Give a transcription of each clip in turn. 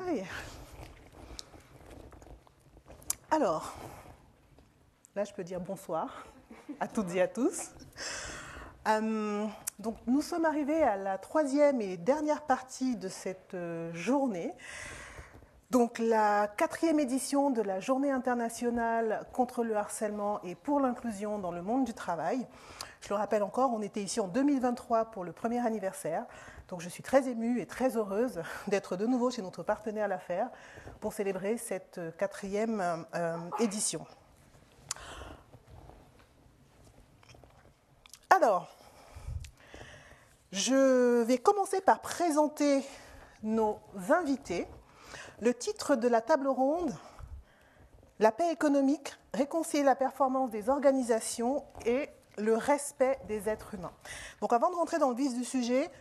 travail. Alors, là je peux dire bonsoir à toutes et à tous. Donc nous sommes arrivés à la troisième et dernière partie de cette journée. Donc la quatrième édition de la Journée internationale contre le harcèlement et pour l'inclusion dans le monde du travail. Je le rappelle encore, on était ici en 2023 pour le premier anniversaire. Donc je suis très émue et très heureuse d'être de nouveau chez notre partenaire l'Affaire pour célébrer cette quatrième édition. Alors, je vais commencer par présenter nos invités. Le titre de la table ronde, la paix économique, réconcilier la performance des organisations et le respect des êtres humains. Donc avant de rentrer dans le vif du sujet,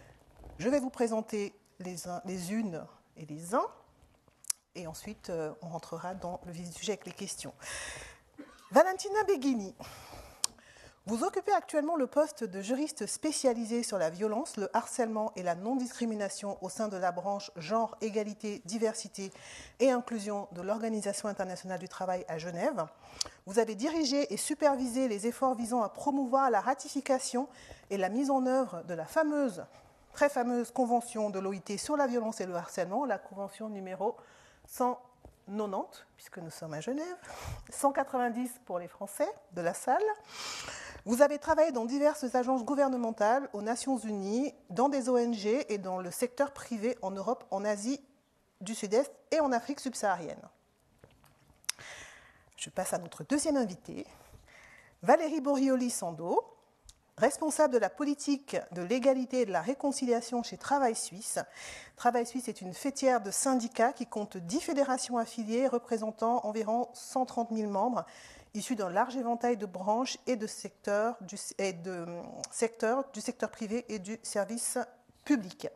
je vais vous présenter les unes et les uns, et ensuite on rentrera dans le vif du sujet avec les questions. Valentina Beghini, vous occupez actuellement le poste de juriste spécialisé sur la violence, le harcèlement et la non-discrimination au sein de la branche genre, égalité, diversité et inclusion de l'Organisation internationale du travail à Genève. Vous avez dirigé et supervisé les efforts visant à promouvoir la ratification et la mise en œuvre de la très fameuse convention de l'OIT sur la violence et le harcèlement, la convention numéro 190, puisque nous sommes à Genève, 190 pour les Français de la salle. Vous avez travaillé dans diverses agences gouvernementales aux Nations Unies, dans des ONG et dans le secteur privé en Europe, en Asie du Sud-Est et en Afrique subsaharienne. Je passe à notre deuxième invitée, Valérie Borioli-Sando, responsable de la politique de l'égalité et de la réconciliation chez Travail Suisse. Travail Suisse est une fêtière de syndicats qui compte 10 fédérations affiliées représentant environ 130 000 membres, issus d'un large éventail de branches et de secteurs du secteur privé et du service public.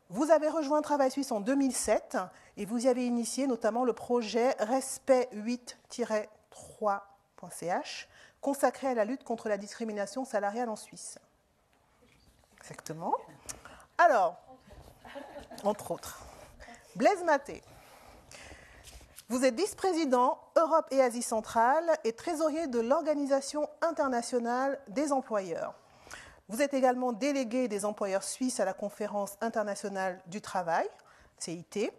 Vous avez rejoint Travail Suisse en 2007 et vous y avez initié notamment le projet Respect 8-3.ch consacré à la lutte contre la discrimination salariale en Suisse. Exactement. Alors, entre autres, Blaise Maté. Vous êtes vice-président Europe et Asie centrale et trésorier de l'Organisation internationale des employeurs. Vous êtes également délégué des employeurs suisses à la Conférence internationale du travail, CIT,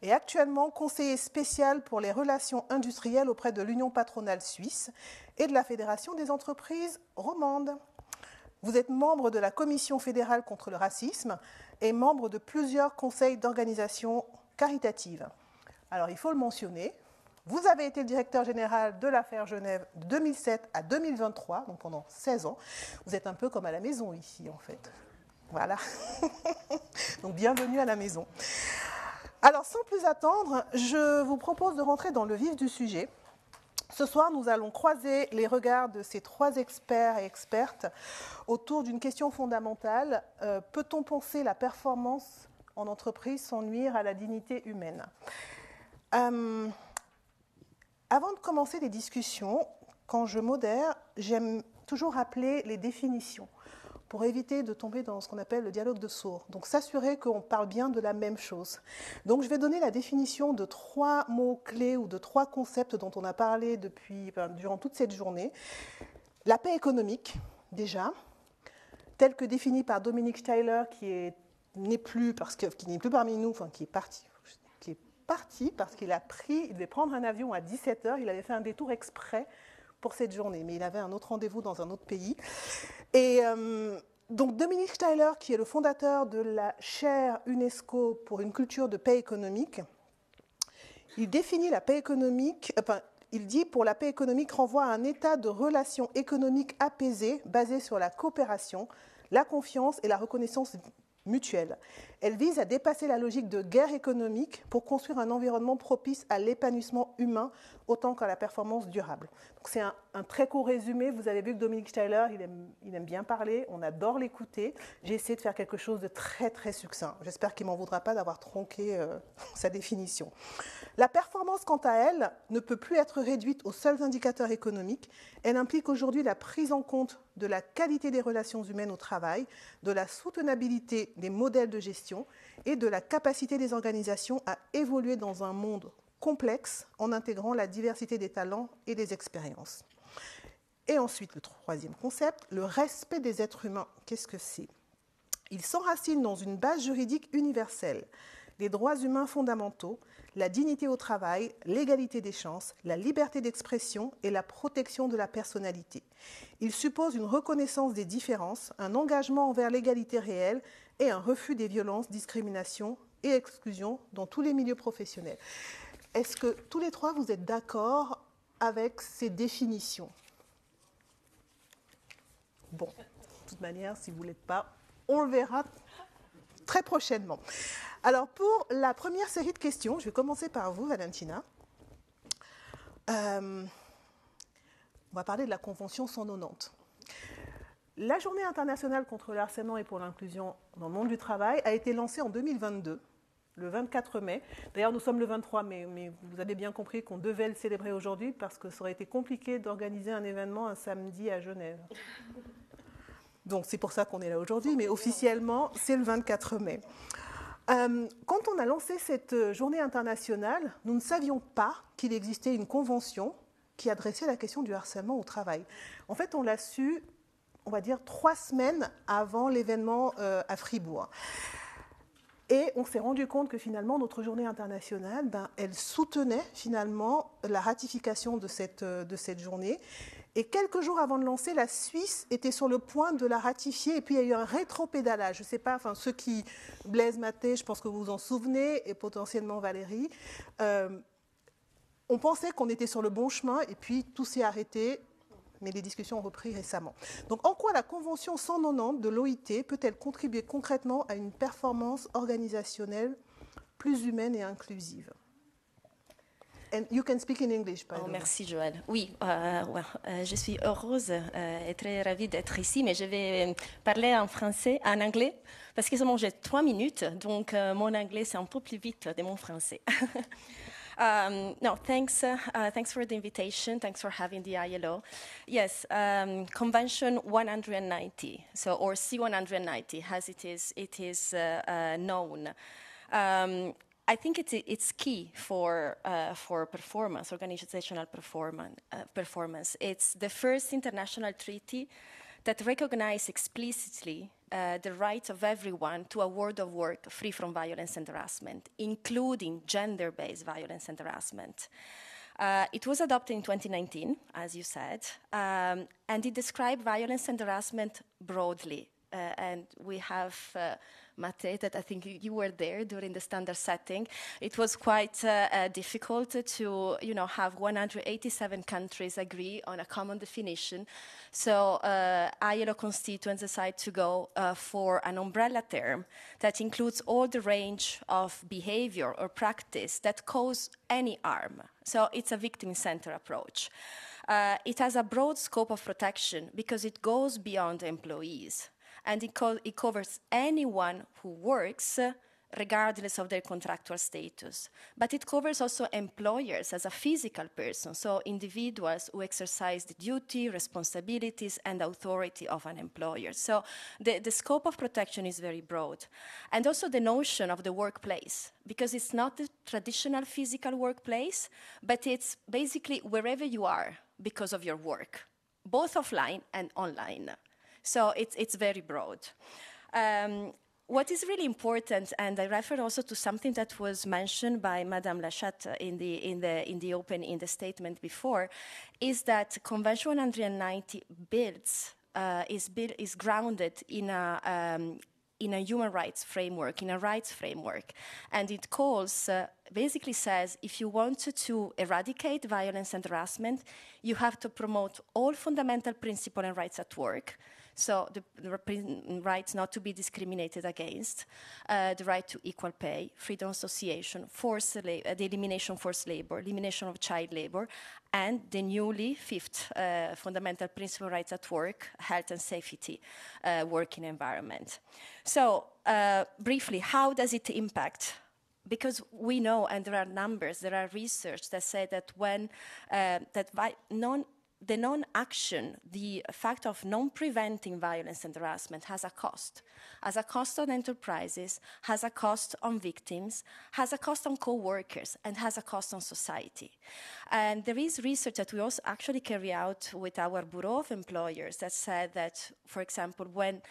et actuellement conseiller spécial pour les relations industrielles auprès de l'Union patronale suisse et de la Fédération des entreprises romandes. Vous êtes membre de la Commission fédérale contre le racisme et membre de plusieurs conseils d'organisations caritatives. Alors, il faut le mentionner, vous avez été le directeur général de l'Affaire Genève de 2007 à 2023, donc pendant 16 ans. Vous êtes un peu comme à la maison ici, en fait. Voilà. Donc, bienvenue à la maison. Alors, sans plus attendre, je vous propose de rentrer dans le vif du sujet. Ce soir, nous allons croiser les regards de ces 3 experts et expertes autour d'une question fondamentale. Peut-on penser la performance en entreprise sans nuire à la dignité humaine ? Avant de commencer les discussions, quand je modère, j'aime toujours rappeler les définitions pour éviter de tomber dans ce qu'on appelle le dialogue de sourds. Donc s'assurer qu'on parle bien de la même chose. Donc je vais donner la définition de 3 mots-clés ou de 3 concepts dont on a parlé durant toute cette journée. La paix économique, déjà, telle que définie par Dominique Steyler, qui n'est plus parmi nous, enfin qui est parti parce qu'il devait prendre un avion à 17h, il avait fait un détour exprès pour cette journée, mais il avait un autre rendez-vous dans un autre pays. Et donc Dominique Steyler, qui est le fondateur de la chaire UNESCO pour une culture de paix économique, il définit la paix économique, il dit pour la paix économique renvoie à un état de relations économiques apaisées basé sur la coopération, la confiance et la reconnaissance mutuelle. Elle vise à dépasser la logique de guerre économique pour construire un environnement propice à l'épanouissement humain autant qu'à la performance durable. Donc c'est un très court résumé. Vous avez vu que Dominique Steyler, il aime bien parler, on adore l'écouter. J'ai essayé de faire quelque chose de très très succinct. J'espère qu'il ne m'en voudra pas d'avoir tronqué sa définition. La performance, quant à elle, ne peut plus être réduite aux seuls indicateurs économiques. Elle implique aujourd'hui la prise en compte de la qualité des relations humaines au travail, de la soutenabilité des modèles de gestion gestion et de la capacité des organisations à évoluer dans un monde complexe en intégrant la diversité des talents et des expériences. Et ensuite, le troisième concept, le respect des êtres humains. Qu'est-ce que c'est ? Il s'enracine dans une base juridique universelle, les droits humains fondamentaux, la dignité au travail, l'égalité des chances, la liberté d'expression et la protection de la personnalité. Il suppose une reconnaissance des différences, un engagement envers l'égalité réelle et un refus des violences, discriminations et exclusions dans tous les milieux professionnels. Est-ce que tous les trois, vous êtes d'accord avec ces définitions ? Bon, de toute manière, si vous ne l'êtes pas, on le verra très prochainement. Alors, pour la première série de questions, je vais commencer par vous, Valentina. On va parler de la Convention 190. La Journée internationale contre le harcèlement et pour l'inclusion dans le monde du travail a été lancée en 2022, le 24 mai. D'ailleurs, nous sommes le 23 mai, mais vous avez bien compris qu'on devait le célébrer aujourd'hui parce que ça aurait été compliqué d'organiser un événement un samedi à Genève. Donc, c'est pour ça qu'on est là aujourd'hui, mais officiellement, c'est le 24 mai. Quand on a lancé cette journée internationale, nous ne savions pas qu'il existait une convention qui adressait la question du harcèlement au travail. En fait, on l'a su, on va dire, 3 semaines avant l'événement à Fribourg. Et on s'est rendu compte que finalement, notre journée internationale, elle soutenait finalement la ratification de cette journée. Et quelques jours avant de lancer, la Suisse était sur le point de la ratifier. Et puis, il y a eu un rétropédalage. Je ne sais pas, ceux qui... Blaise Maté, je pense que vous vous en souvenez, et potentiellement Valérie. On pensait qu'on était sur le bon chemin, et puis tout s'est arrêté. Mais les discussions ont repris récemment. Donc, en quoi la Convention 190 de l'OIT peut-elle contribuer concrètement à une performance organisationnelle plus humaine et inclusive ? And you can speak in English, by the way. Merci Joël. Oui, je suis heureuse et très ravie d'être ici, mais je vais parler en anglais, parce qu'ils ont mangé 3 minutes, donc mon anglais c'est un peu plus vite que mon français. Thanks for the invitation. Thanks for having the ILO. Yes, Convention 190, or C190, as it is known. I think it's key for performance, organizational performance. It's the first international treaty that recognizes explicitly the right of everyone to a world of work free from violence and harassment, including gender-based violence and harassment. It was adopted in 2019, as you said, and it described violence and harassment broadly. And we have Mate, that I think you were there during the standard setting. It was quite difficult to, have 187 countries agree on a common definition. So ILO constituents decided to go for an umbrella term that includes all the range of behavior or practice that cause any harm. So it's a victim-centered approach. It has a broad scope of protection because it goes beyond employees. And it covers anyone who works, regardless of their contractual status. But it covers also employers as a physical person, so individuals who exercise the duty, responsibilities, and authority of an employer. So the scope of protection is very broad. And also the notion of the workplace, because it's not the traditional physical workplace, but it's basically wherever you are because of your work, both offline and online. So it's very broad. What is really important, and I refer also to something that was mentioned by Madame Lachat in the statement before, is that Convention 190 is grounded in a human rights framework, in a rights framework, and it basically says if you want to eradicate violence and harassment, you have to promote all fundamental principles and rights at work. So the rights not to be discriminated against, the right to equal pay, freedom of association, the elimination of forced labor, elimination of child labor, and the newly fifth fundamental principle rights at work, health and safety, working environment. So briefly, how does it impact? Because we know, and there are numbers, there are research that say that when the non-action, the fact of non-preventing violence and harassment has a cost on enterprises, has a cost on victims, has a cost on co-workers, and has a cost on society. And there is research that we also actually carry out with our Bureau of Employers that said that, for example, when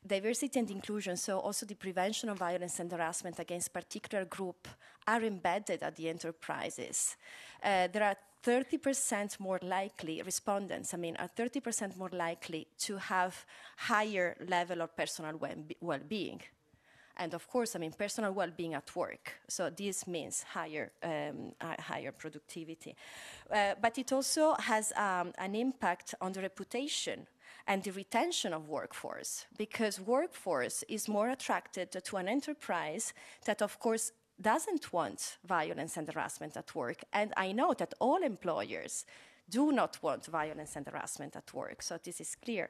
diversity and inclusion, so also the prevention of violence and harassment against particular group, are embedded at the enterprises, there are 30% more likely, respondents, are 30% more likely to have higher level of personal well-being. And of course, personal well-being at work. So this means higher productivity. But it also has an impact on the reputation and the retention of workforce, because workforce is more attracted to an enterprise that, of course, doesn't want violence and harassment at work. And I know that all employers do not want violence and harassment at work, so this is clear.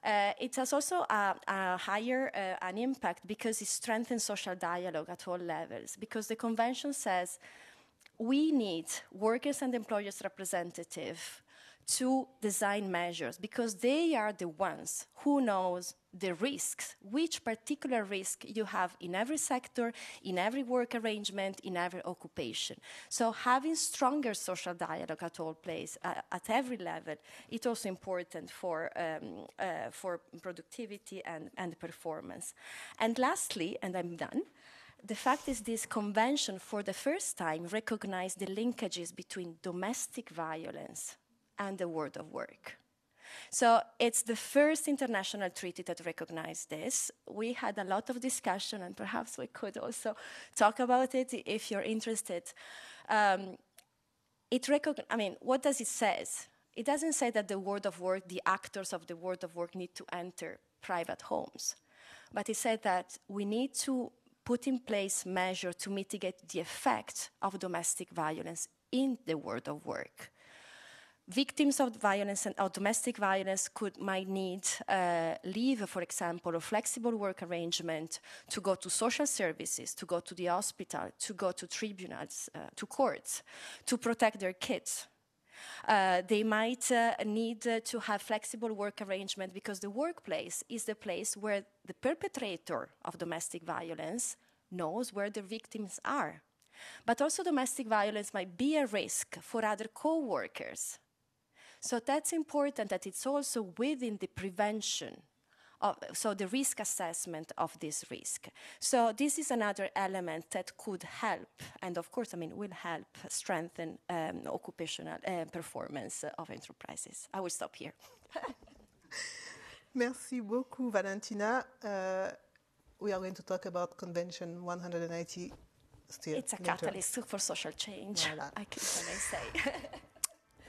It has also a higher an impact because it strengthens social dialogue at all levels, because the convention says we need workers and employers representative to design measures, because they are the ones who knows the risks, which particular risk you have in every sector, in every work arrangement, in every occupation. So having stronger social dialogue at all places, at every level, is also important for productivity and performance. And lastly, and I'm done, the fact is this convention for the first time recognized the linkages between domestic violence and the world of work. So it's the first international treaty that recognized this. We had a lot of discussion, and perhaps we could also talk about it if you're interested. What does it say? It doesn't say that the world of work, the actors of the world of work need to enter private homes. But it said that we need to put in place measures to mitigate the effect of domestic violence in the world of work. Victims of violence and of domestic violence might need leave, for example, or flexible work arrangement to go to social services, to go to the hospital, to go to tribunals, to courts, to protect their kids. They might need to have flexible work arrangement because the workplace is the place where the perpetrator of domestic violence knows where the victims are. But also domestic violence might be a risk for other co-workers. So that's important that it's also within the prevention, so the risk assessment of this risk. So this is another element that could help, and of course, will help strengthen occupational performance of enterprises. I will stop here. Merci beaucoup, Valentina. We are going to talk about Convention 190 still. It's a catalyst for social change, voilà. I can say.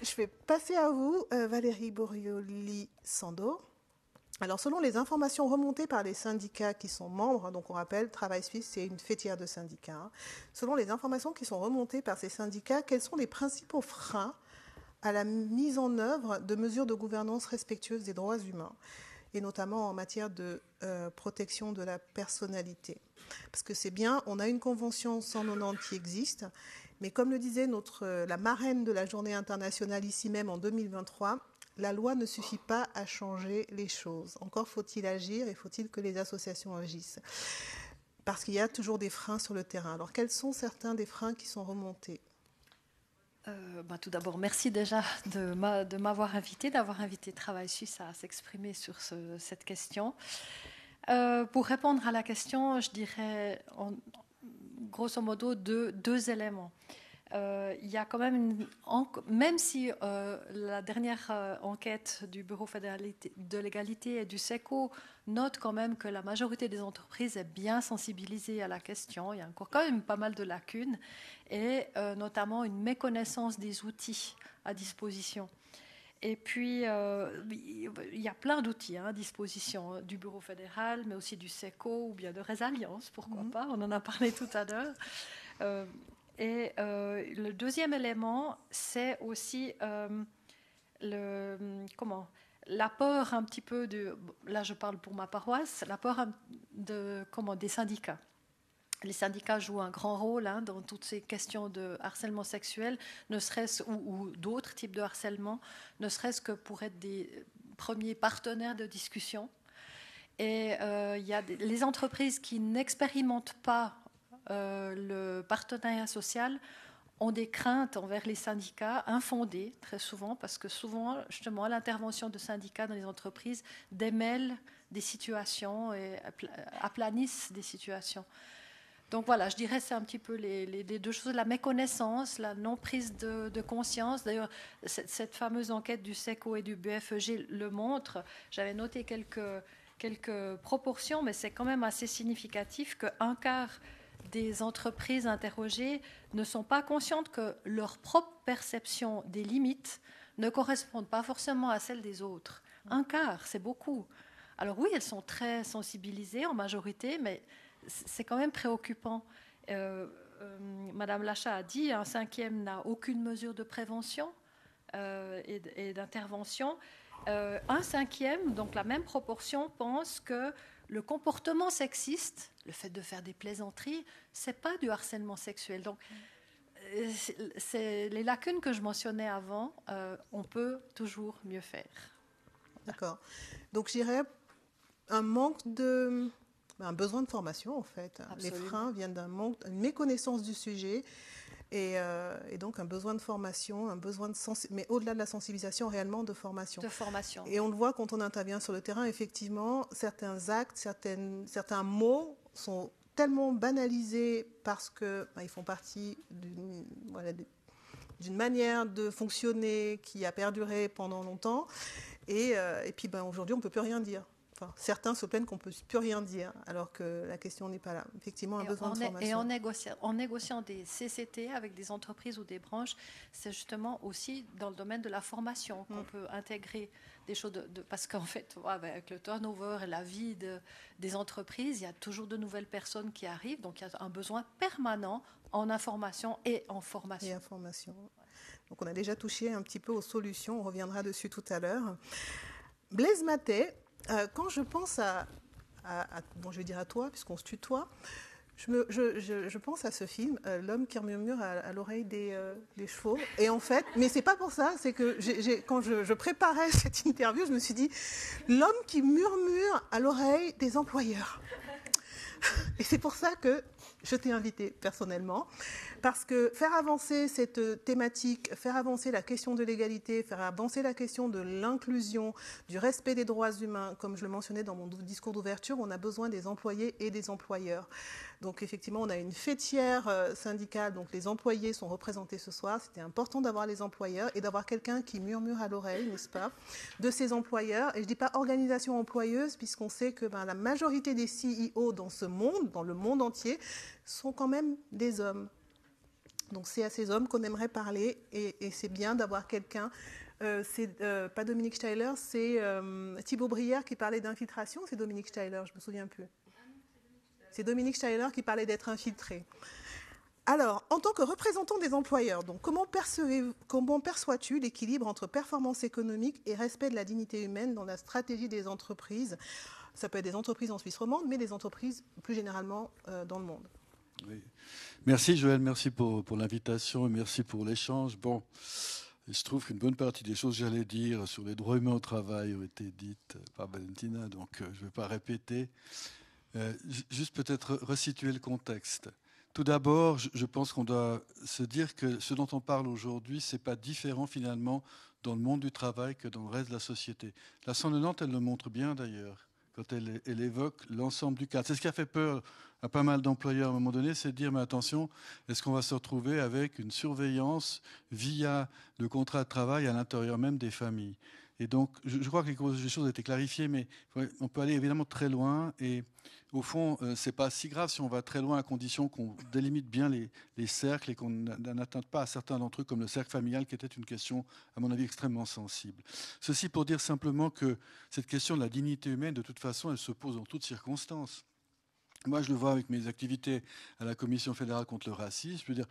Je vais passer à vous, Valérie Borioli-Sando. Alors, selon les informations remontées par les syndicats qui sont membres, donc on rappelle, Travail Suisse, c'est une fêtière de syndicats. Selon les informations qui sont remontées par ces syndicats, quels sont les principaux freins à la mise en œuvre de mesures de gouvernance respectueuses des droits humains, et notamment en matière de protection de la personnalité? Parce que c'est bien, on a une convention 190 qui existe, mais comme le disait la marraine de la journée internationale ici même en 2023, la loi ne suffit pas à changer les choses. Encore faut-il agir et faut-il que les associations agissent. Parce qu'il y a toujours des freins sur le terrain. Alors quels sont certains des freins qui sont remontés? Tout d'abord, merci déjà de m'avoir invité, d'avoir invité Travail Suisse à s'exprimer sur cette question. Pour répondre à la question, je dirais grosso modo deux éléments. Il y a quand même, même si la dernière enquête du Bureau fédéral de l'égalité et du SECO note quand même que la majorité des entreprises est bien sensibilisée à la question, il y a encore quand même pas mal de lacunes, et notamment une méconnaissance des outils à disposition. Et puis, il y a plein d'outils à disposition du Bureau fédéral, mais aussi du SECO ou bien de Résalliance, pourquoi pas, on en a parlé tout à l'heure. Et le deuxième élément, c'est aussi l'apport un petit peu là je parle pour ma paroisse, l'apport des syndicats. Les syndicats jouent un grand rôle dans toutes ces questions de harcèlement sexuel, ne serait-ce ou d'autres types de harcèlement, ne serait-ce que pour être des premiers partenaires de discussion. Et il y a les entreprises qui n'expérimentent pas le partenariat social ont des craintes envers les syndicats infondées, très souvent, parce que souvent, justement, l'intervention de syndicats dans les entreprises démêle des situations et aplanissent des situations. Donc voilà, je dirais c'est un petit peu les deux choses, la méconnaissance, la non-prise de conscience. D'ailleurs, cette fameuse enquête du SECO et du BFEG le montre. J'avais noté quelques proportions, mais c'est quand même assez significatif qu'un quart des entreprises interrogées ne sont pas conscientes que leur propre perception des limites ne correspondent pas forcément à celle des autres. Un quart, c'est beaucoup. Alors oui, elles sont très sensibilisées en majorité, mais c'est quand même préoccupant. Madame Lachat a dit un cinquième n'a aucune mesure de prévention et d'intervention. Un cinquième, donc la même proportion, pense que le comportement sexiste, le fait de faire des plaisanteries, c'est pas du harcèlement sexuel. Donc, c'est les lacunes que je mentionnais avant, on peut toujours mieux faire. D'accord. Donc, je dirais un besoin de formation, en fait. Absolument. Les freins viennent d'une méconnaissance du sujet et donc un besoin de formation, mais au-delà de la sensibilisation, réellement de formation. De formation. Et on le voit quand on intervient sur le terrain, effectivement, certains actes, certains mots sont tellement banalisés parce qu'ils font partie d'une manière de fonctionner qui a perduré pendant longtemps. Et puis aujourd'hui, on ne peut plus rien dire. Enfin, certains se plaignent qu'on ne peut plus rien dire, alors que la question n'est pas là. Effectivement, un besoin de formation. Et en négociant des CCT avec des entreprises ou des branches, c'est justement aussi dans le domaine de la formation qu'on peut intégrer des choses. Parce qu'en fait, avec le turnover et la vie des entreprises, il y a toujours de nouvelles personnes qui arrivent. Donc, il y a un besoin permanent en information et en formation. Donc, on a déjà touché un petit peu aux solutions. On reviendra dessus tout à l'heure. Blaise Mathey, quand je pense je vais dire à toi, puisqu'on se tutoie, je pense à ce film, L'homme qui murmure à l'oreille des chevaux. Et en fait, mais c'est pas pour ça, c'est que quand je préparais cette interview, je me suis dit, l'homme qui murmure à l'oreille des employeurs. Et c'est pour ça que je t'ai invité personnellement, parce que faire avancer cette thématique, faire avancer la question de l'égalité, faire avancer la question de l'inclusion, du respect des droits humains, comme je le mentionnais dans mon discours d'ouverture, on a besoin des employés et des employeurs. Donc effectivement, on a une fêtière syndicale, donc les employés sont représentés ce soir. C'était important d'avoir les employeurs et d'avoir quelqu'un qui murmure à l'oreille, n'est-ce pas, de ces employeurs. Et je ne dis pas organisation employeuse, puisqu'on sait que la majorité des CEO dans ce monde, dans le monde entier, sont quand même des hommes. Donc c'est à ces hommes qu'on aimerait parler et c'est bien d'avoir quelqu'un. C'est pas Dominique Steyler, c'est Thibaut Brière qui parlait d'infiltration. C'est Dominique Steyler, je ne me souviens plus. C'est Dominique Steyler qui parlait d'être infiltré. Alors, en tant que représentant des employeurs, donc, comment perçois-tu l'équilibre entre performance économique et respect de la dignité humaine dans la stratégie des entreprises? Ça peut être des entreprises en Suisse romande, mais des entreprises plus généralement dans le monde. Oui. Merci Joël, merci pour l'invitation et merci pour l'échange. Bon, je trouve qu'une bonne partie des choses que j'allais dire sur les droits humains au travail ont été dites par Valentina, donc je ne vais pas répéter. Juste peut-être resituer le contexte. Tout d'abord, je pense qu'on doit se dire que ce dont on parle aujourd'hui, ce n'est pas différent finalement dans le monde du travail que dans le reste de la société. La 190, elle le montre bien d'ailleurs, quand elle évoque l'ensemble du cadre. C'est ce qui a fait peur à pas mal d'employeurs à un moment donné, c'est de dire, mais attention, est-ce qu'on va se retrouver avec une surveillance via le contrat de travail à l'intérieur même des familles? Et donc, je crois que les choses ont été clarifiées, mais on peut aller évidemment très loin. Et au fond, ce n'est pas si grave si on va très loin à condition qu'on délimite bien les cercles et qu'on n'atteinte pas à certains d'entre eux, comme le cercle familial, qui était une question, à mon avis, extrêmement sensible. Ceci pour dire simplement que cette question de la dignité humaine, de toute façon, elle se pose en toutes circonstances. Moi, je le vois avec mes activités à la Commission fédérale contre le racisme. Je veux dire,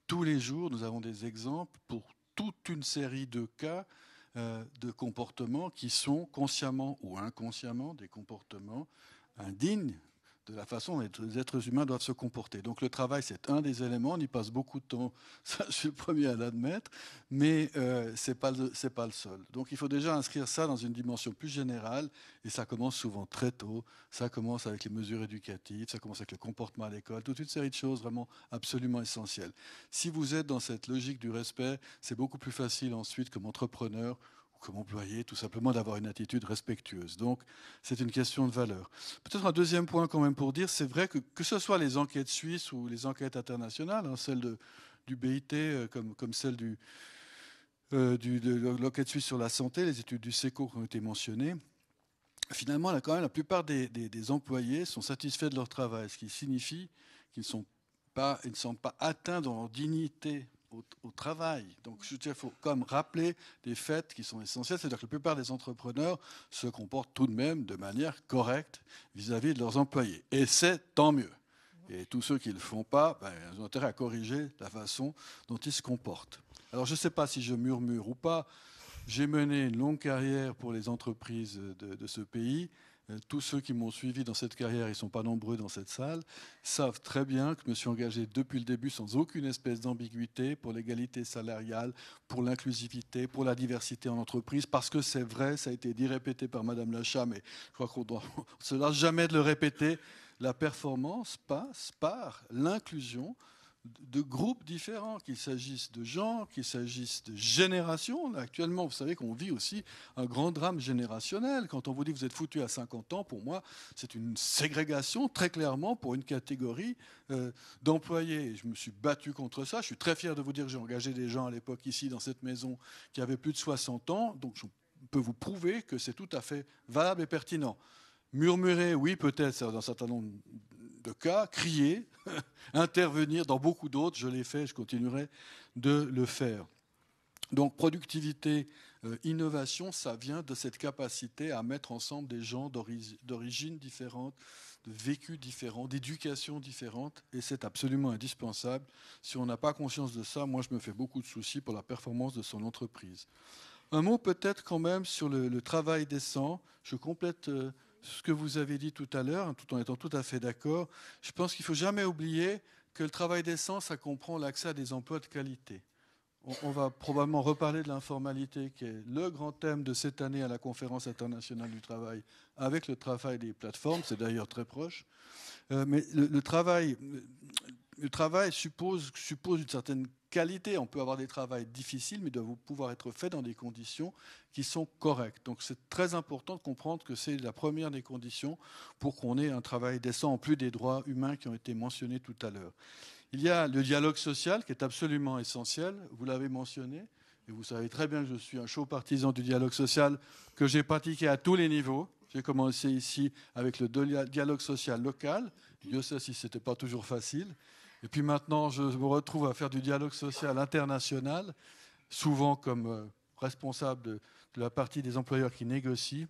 tous les jours, nous avons des exemples pour toute une série de cas de comportements qui sont consciemment ou inconsciemment des comportements indignes de la façon dont les êtres humains doivent se comporter. Donc le travail, c'est un des éléments, on y passe beaucoup de temps, ça je suis le premier à l'admettre, mais c'est pas le seul. Donc il faut déjà inscrire ça dans une dimension plus générale, et ça commence souvent très tôt, ça commence avec les mesures éducatives, ça commence avec le comportement à l'école, toute une série de choses vraiment absolument essentielles. Si vous êtes dans cette logique du respect, c'est beaucoup plus facile ensuite comme entrepreneur comme employé, tout simplement d'avoir une attitude respectueuse. Donc, c'est une question de valeur. Peut-être un deuxième point quand même pour dire, c'est vrai que ce soit les enquêtes suisses ou les enquêtes internationales, hein, celle du BIT comme celle de l'enquête suisse sur la santé, les études du SECO qui ont été mentionnées, finalement, là, quand même, la plupart des employés sont satisfaits de leur travail, ce qui signifie qu'ils ne sont pas atteints dans leur dignité au travail. Donc, je veux dire, il faut quand même rappeler des faits qui sont essentiels. C'est-à-dire que la plupart des entrepreneurs se comportent tout de même de manière correcte vis-à-vis de leurs employés. Et c'est tant mieux. Et tous ceux qui ne le font pas, ils ont intérêt à corriger la façon dont ils se comportent. Alors, je ne sais pas si je murmure ou pas. J'ai mené une longue carrière pour les entreprises de ce pays. Tous ceux qui m'ont suivi dans cette carrière, ils ne sont pas nombreux dans cette salle, savent très bien que je me suis engagé depuis le début sans aucune espèce d'ambiguïté pour l'égalité salariale, pour l'inclusivité, pour la diversité en entreprise, parce que c'est vrai, ça a été dit, répété par Madame Lachat, mais je crois qu'on ne se lasse jamais de le répéter, la performance passe par l'inclusion de groupes différents, qu'il s'agisse de genre, qu'il s'agisse de génération. Actuellement, vous savez qu'on vit aussi un grand drame générationnel. Quand on vous dit que vous êtes foutu à 50 ans, pour moi, c'est une ségrégation très clairement pour une catégorie d'employés. Je me suis battu contre ça. Je suis très fier de vous dire que j'ai engagé des gens à l'époque ici, dans cette maison, qui avaient plus de 60 ans. Donc je peux vous prouver que c'est tout à fait valable et pertinent. Murmurer, oui, peut-être, dans un certain nombre de cas, crier, intervenir dans beaucoup d'autres, je l'ai fait, je continuerai de le faire. Donc productivité, innovation, ça vient de cette capacité à mettre ensemble des gens d'origines différentes, de vécus différents, d'éducations différentes, et c'est absolument indispensable. Si on n'a pas conscience de ça, moi je me fais beaucoup de soucis pour la performance de son entreprise. Un mot peut-être quand même sur le travail décent. Je complète ce que vous avez dit tout à l'heure, tout en étant tout à fait d'accord. Je pense qu'il ne faut jamais oublier que le travail décent, ça comprend l'accès à des emplois de qualité. On va probablement reparler de l'informalité, qui est le grand thème de cette année à la Conférence internationale du travail, avec le travail des plateformes, c'est d'ailleurs très proche. Mais le travail suppose une certaine qualité. On peut avoir des travails difficiles, mais ils doivent pouvoir être faits dans des conditions qui sont correctes. Donc c'est très important de comprendre que c'est la première des conditions pour qu'on ait un travail décent, en plus des droits humains qui ont été mentionnés tout à l'heure. Il y a le dialogue social qui est absolument essentiel, vous l'avez mentionné, et vous savez très bien que je suis un chaud partisan du dialogue social que j'ai pratiqué à tous les niveaux. J'ai commencé ici avec le dialogue social local, Dieu sait si ce n'était pas toujours facile. Et puis maintenant, je me retrouve à faire du dialogue social international, souvent comme responsable de la partie des employeurs qui négocient.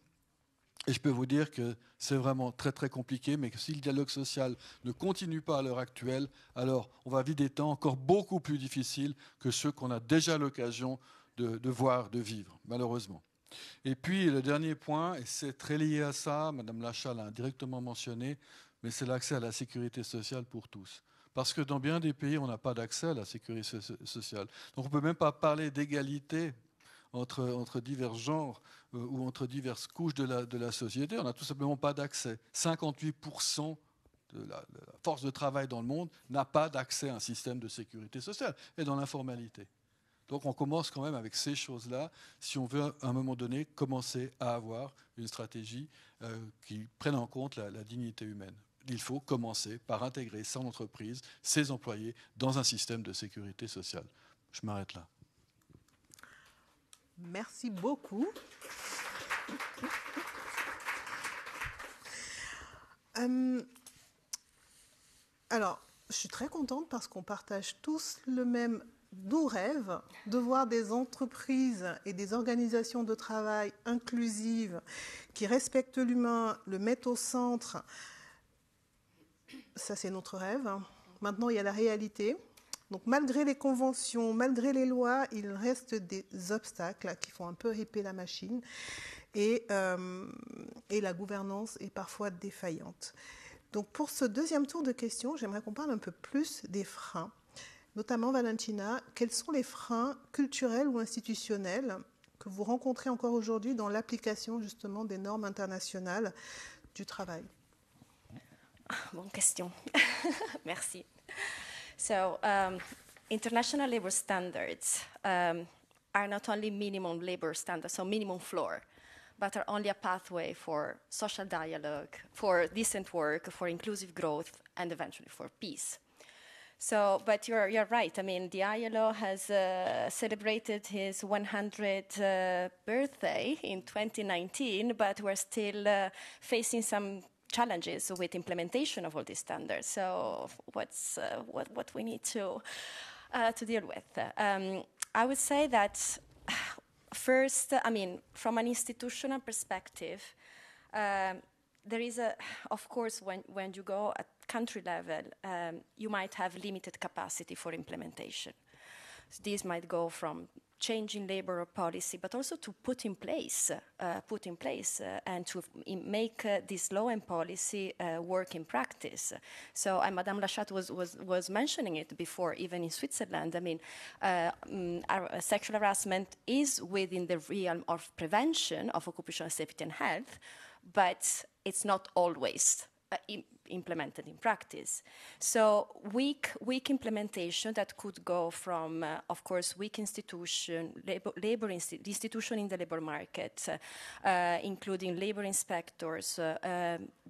Et je peux vous dire que c'est vraiment très très compliqué, mais que si le dialogue social ne continue pas à l'heure actuelle, alors on va vivre des temps encore beaucoup plus difficiles que ceux qu'on a déjà l'occasion de voir, de vivre, malheureusement. Et puis le dernier point, et c'est très lié à ça, Madame Lachat l'a directement mentionné, mais c'est l'accès à la sécurité sociale pour tous. Parce que dans bien des pays, on n'a pas d'accès à la sécurité sociale. Donc on ne peut même pas parler d'égalité entre divers genres ou entre diverses couches de la société. On n'a tout simplement pas d'accès. 58% de la force de travail dans le monde n'a pas d'accès à un système de sécurité sociale et dans l'informalité. Donc on commence quand même avec ces choses-là si on veut à un moment donné commencer à avoir une stratégie qui prenne en compte la dignité humaine. Il faut commencer par intégrer son entreprise, ses employés dans un système de sécurité sociale. Je m'arrête là. Merci beaucoup. Alors, je suis très contente parce qu'on partage tous le même doux rêve de voir des entreprises et des organisations de travail inclusives qui respectent l'humain, le mettent au centre. Ça, c'est notre rêve. Maintenant, il y a la réalité. Donc, malgré les conventions, malgré les lois, il reste des obstacles qui font un peu ripper la machine et la gouvernance est parfois défaillante. Donc pour ce deuxième tour de questions, j'aimerais qu'on parle un peu plus des freins. Notamment, Valentina, quels sont les freins culturels ou institutionnels que vous rencontrez encore aujourd'hui dans l'application justement des normes internationales du travail? Bonne question. Merci. So, international labor standards are not only minimum labor standards, so minimum floor, but are only a pathway for social dialogue, for decent work, for inclusive growth, and eventually for peace. So, but you're right. I mean, the ILO has celebrated his 100th birthday in 2019, but we're still facing some challenges with implementation of all these standards. So, what's what we need to deal with? I would say that first, I mean, from an institutional perspective, there is of course, when you go at country level, you might have limited capacity for implementation. So these might go from changing labor policy, but also to put in place and to make this law and policy work in practice. So Madame Lachat was mentioning it before, even in Switzerland. I mean, sexual harassment is within the realm of prevention of occupational safety and health, but it's not always implemented in practice. So weak implementation that could go from, of course, weak institution, institution in the labor market, including labor inspectors,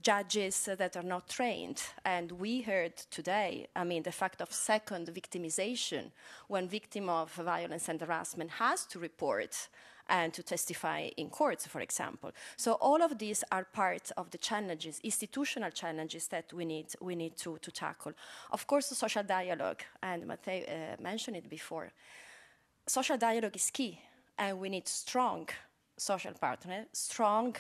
judges that are not trained. And we heard today, I mean, the fact of second victimization, when victim of violence and harassment has to report and to testify in courts, for example. So all of these are part of the challenges, institutional challenges that we need to tackle. Of course, the social dialogue, and Matej mentioned it before. Social dialogue is key, and we need strong social partners, strong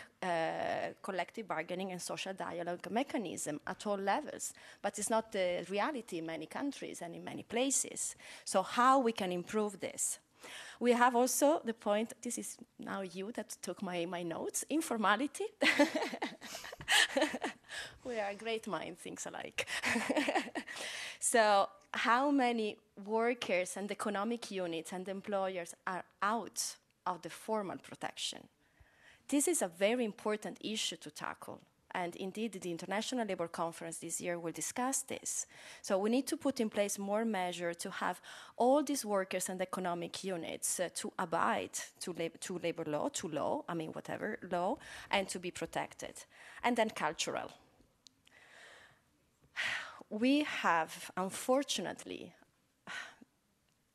collective bargaining and social dialogue mechanism at all levels. But it's not the reality in many countries and in many places. So how we can improve this? We have also the point, this is now you that took my notes, informality. We are great minds, things alike. So how many workers and economic units and employers are out of the formal protection? This is a very important issue to tackle. And indeed, the International Labour Conference this year will discuss this. So we need to put in place more measures to have all these workers and economic units to abide to labor law, to law, I mean, whatever law, and to be protected. And then cultural. We have, unfortunately,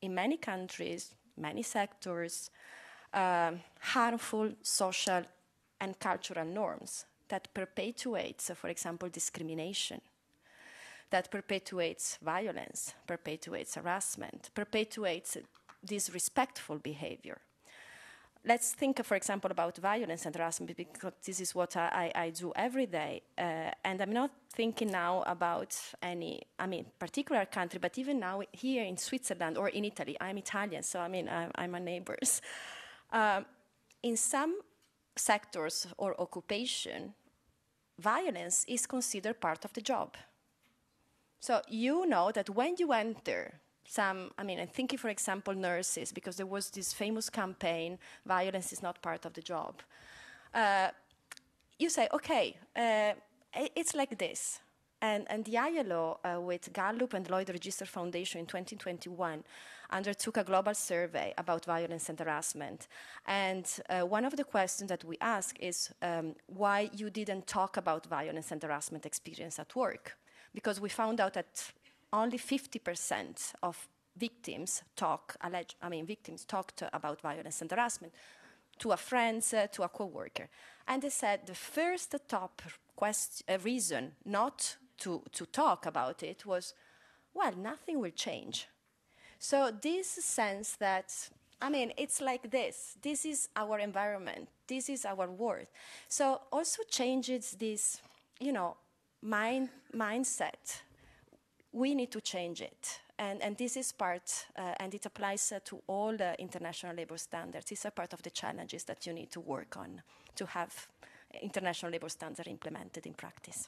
in many countries, many sectors, harmful social and cultural norms that perpetuates, for example, discrimination, that perpetuates violence, perpetuates harassment, perpetuates disrespectful behavior. Let's think, for example, about violence and harassment, because this is what I do every day. And I'm not thinking now about any, particular country, but even now here in Switzerland or in Italy. I'm Italian, so I'm my neighbors. In some sectors or occupation, violence is considered part of the job. So you know that when you enter I'm thinking, for example, nurses, because there was this famous campaign, violence is not part of the job. You say, okay, it's like this. And the ILO, with Gallup and Lloyd Register Foundation in 2021, undertook a global survey about violence and harassment. And one of the questions that we ask is why you didn't talk about violence and harassment experience at work. Because we found out that only 50% of victims talked about violence and harassment to a friend, to a co-worker. And they said the first top reason not to talk about it was, well, nothing will change. So this sense that, it's like this. This is our environment. This is our world. So also changes this, mindset. We need to change it. And this is part, and it applies to all the international labor standards. These are part of the challenges that you need to work on to have international labor standards implemented in practice.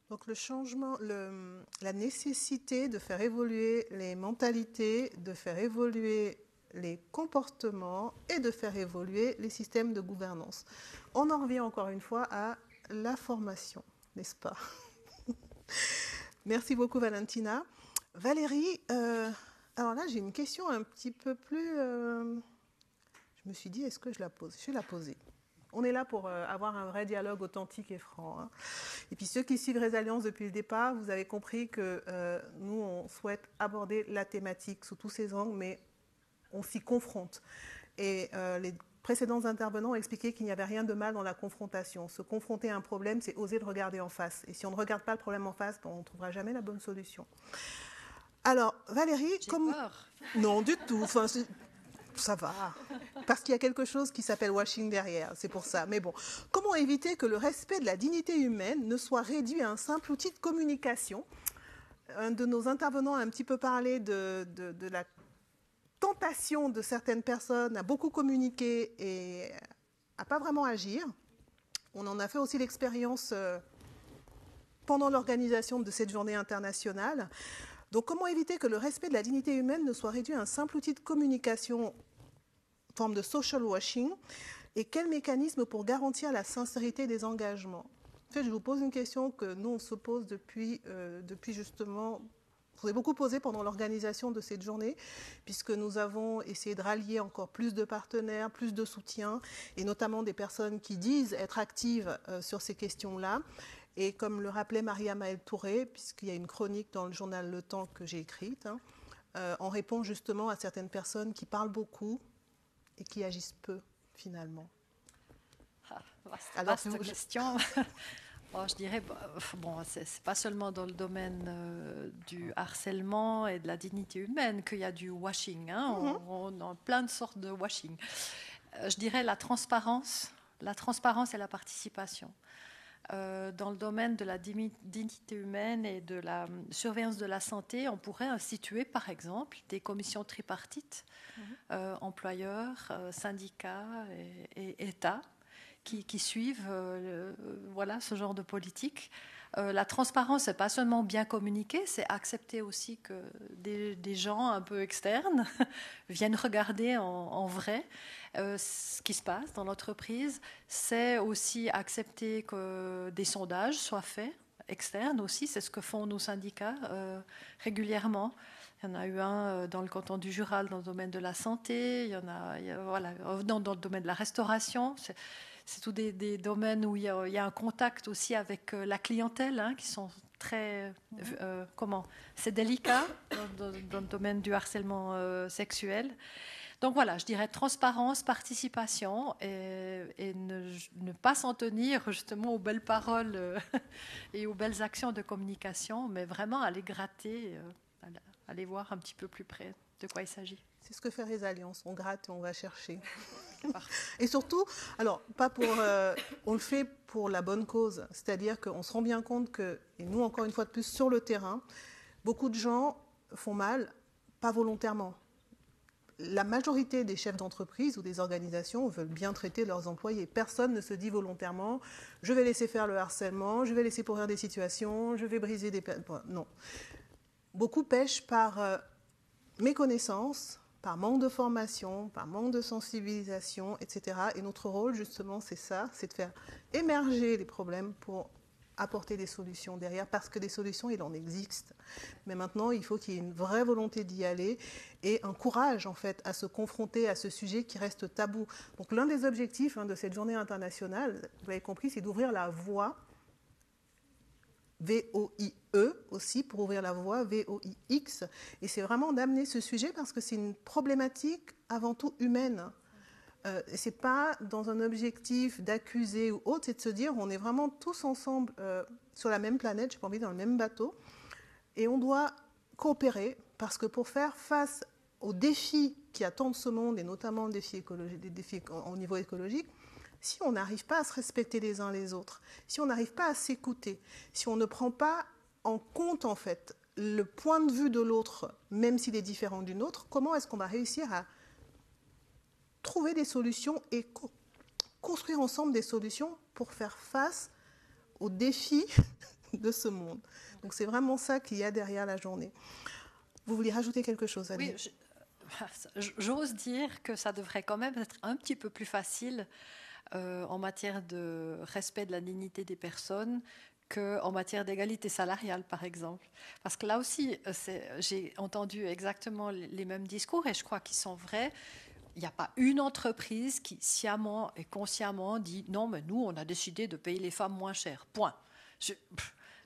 Donc le changement, la nécessité de faire évoluer les mentalités, de faire évoluer les comportements et de faire évoluer les systèmes de gouvernance. On en revient encore une fois à la formation, n'est-ce pas? Merci beaucoup Valentina. Valérie, alors là j'ai une question un petit peu plus... je me suis dit, est-ce que je la pose? Je vais la poser. On est là pour avoir un vrai dialogue authentique et franc. Hein. Et puis ceux qui suivent Résilience depuis le départ, vous avez compris que nous, on souhaite aborder la thématique sous tous ses angles, mais on s'y confronte. Et les précédents intervenants ont expliqué qu'il n'y avait rien de mal dans la confrontation. Se confronter à un problème, c'est oser le regarder en face. Et si on ne regarde pas le problème en face, on ne trouvera jamais la bonne solution. Alors, Valérie, J'ai peur. Non, du tout. Enfin, ça va. Parce qu'il y a quelque chose qui s'appelle washing derrière, c'est pour ça. Mais bon, comment éviter que le respect de la dignité humaine ne soit réduit à un simple outil de communication? Un de nos intervenants a un petit peu parlé de la tentation de certaines personnes à beaucoup communiquer et à pas vraiment agir. On en a fait aussi l'expérience pendant l'organisation de cette journée internationale. Donc, comment éviter que le respect de la dignité humaine ne soit réduit à un simple outil de communication, forme de social washing, et quel mécanisme pour garantir la sincérité des engagements? En fait, je vous pose une question que nous, on se pose depuis justement... Vous avez beaucoup posé pendant l'organisation de cette journée, puisque nous avons essayé de rallier encore plus de partenaires, plus de soutien, et notamment des personnes qui disent être actives sur ces questions-là. Et comme le rappelait Maria-Maëlle Touré, puisqu'il y a une chronique dans le journal Le Temps que j'ai écrite, on répond justement à certaines personnes qui parlent beaucoup et qui agissent peu, finalement. Alors, vaste question. Bon, je dirais, bon, c'est pas seulement dans le domaine du harcèlement et de la dignité humaine qu'il y a du washing. Hein. On a plein de sortes de washing. Je dirais la transparence et la participation. Dans le domaine de la dignité humaine et de la surveillance de la santé, on pourrait instituer, par exemple, des commissions tripartites, employeurs, syndicats et États, qui suivent voilà, ce genre de politique. La transparence, ce n'est pas seulement bien communiquer, c'est accepter aussi que des gens un peu externes viennent regarder en vrai ce qui se passe dans l'entreprise. C'est aussi accepter que des sondages soient faits, externes aussi, c'est ce que font nos syndicats régulièrement. Il y en a eu un dans le canton du Jura, dans le domaine de la santé, il y en a voilà, dans le domaine de la restauration. C'est tous des domaines où il y a un contact aussi avec la clientèle, hein, qui sont très... c'est délicat dans le domaine du harcèlement sexuel. Donc voilà, je dirais transparence, participation et ne pas s'en tenir justement aux belles paroles et aux belles actions de communication, mais vraiment aller gratter, aller voir un petit peu plus près de quoi il s'agit. C'est ce que fait Résilience, on gratte et on va chercher. Et surtout, alors, pas pour, on le fait pour la bonne cause, c'est-à-dire qu'on se rend bien compte que, et nous encore une fois de plus sur le terrain, beaucoup de gens font mal, pas volontairement. La majorité des chefs d'entreprise ou des organisations veulent bien traiter leurs employés. Personne ne se dit volontairement « je vais laisser faire le harcèlement, je vais laisser pourrir des situations, je vais briser des... » Non. Beaucoup pêchent par méconnaissance, par manque de formation, par manque de sensibilisation, etc. Et notre rôle, justement, c'est ça, c'est de faire émerger les problèmes pour apporter des solutions derrière, parce que des solutions, il en existe. Mais maintenant, il faut qu'il y ait une vraie volonté d'y aller et un courage, en fait, à se confronter à ce sujet qui reste tabou. Donc, l'un des objectifs de cette journée internationale, vous l'avez compris, c'est d'ouvrir la voie, V-O-I-E aussi, pour ouvrir la voie, V-O-I-X. Et c'est vraiment d'amener ce sujet parce que c'est une problématique avant tout humaine. Ce n'est pas dans un objectif d'accuser ou autre, c'est de se dire on est vraiment tous ensemble sur la même planète, j'ai pas envie dans le même bateau, et on doit coopérer parce que pour faire face aux défis qui attendent ce monde, et notamment les défis au niveau écologique, si on n'arrive pas à se respecter les uns les autres, si on n'arrive pas à s'écouter, si on ne prend pas en compte en fait le point de vue de l'autre, même s'il est différent du nôtre, comment est-ce qu'on va réussir à trouver des solutions et construire ensemble des solutions pour faire face aux défis de ce monde. Donc c'est vraiment ça qu'il y a derrière la journée. Vous vouliez rajouter quelque chose, Annie? Oui, j'ose dire que ça devrait quand même être un petit peu plus facile en matière de respect de la dignité des personnes qu'en matière d'égalité salariale, par exemple. Parce que là aussi, j'ai entendu exactement les mêmes discours et je crois qu'ils sont vrais. Il n'y a pas une entreprise qui sciemment et consciemment dit non, mais nous, on a décidé de payer les femmes moins cher. Point.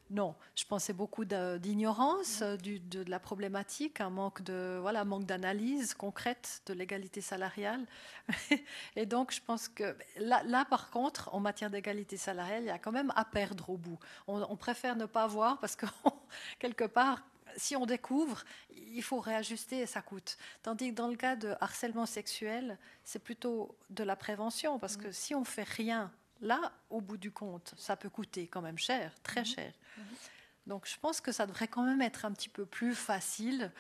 Non, je pensais beaucoup d'ignorance de la problématique, un manque d'analyse concrète de l'égalité salariale. Et donc, je pense que là, par contre, en matière d'égalité salariale, il y a quand même à perdre au bout. On préfère ne pas voir parce que, quelque part, si on découvre, il faut réajuster et ça coûte. Tandis que dans le cas de harcèlement sexuel, c'est plutôt de la prévention parce que si on ne fait rien, là, au bout du compte, ça peut coûter quand même cher, très cher. Donc je pense que ça devrait quand même être un petit peu plus facile,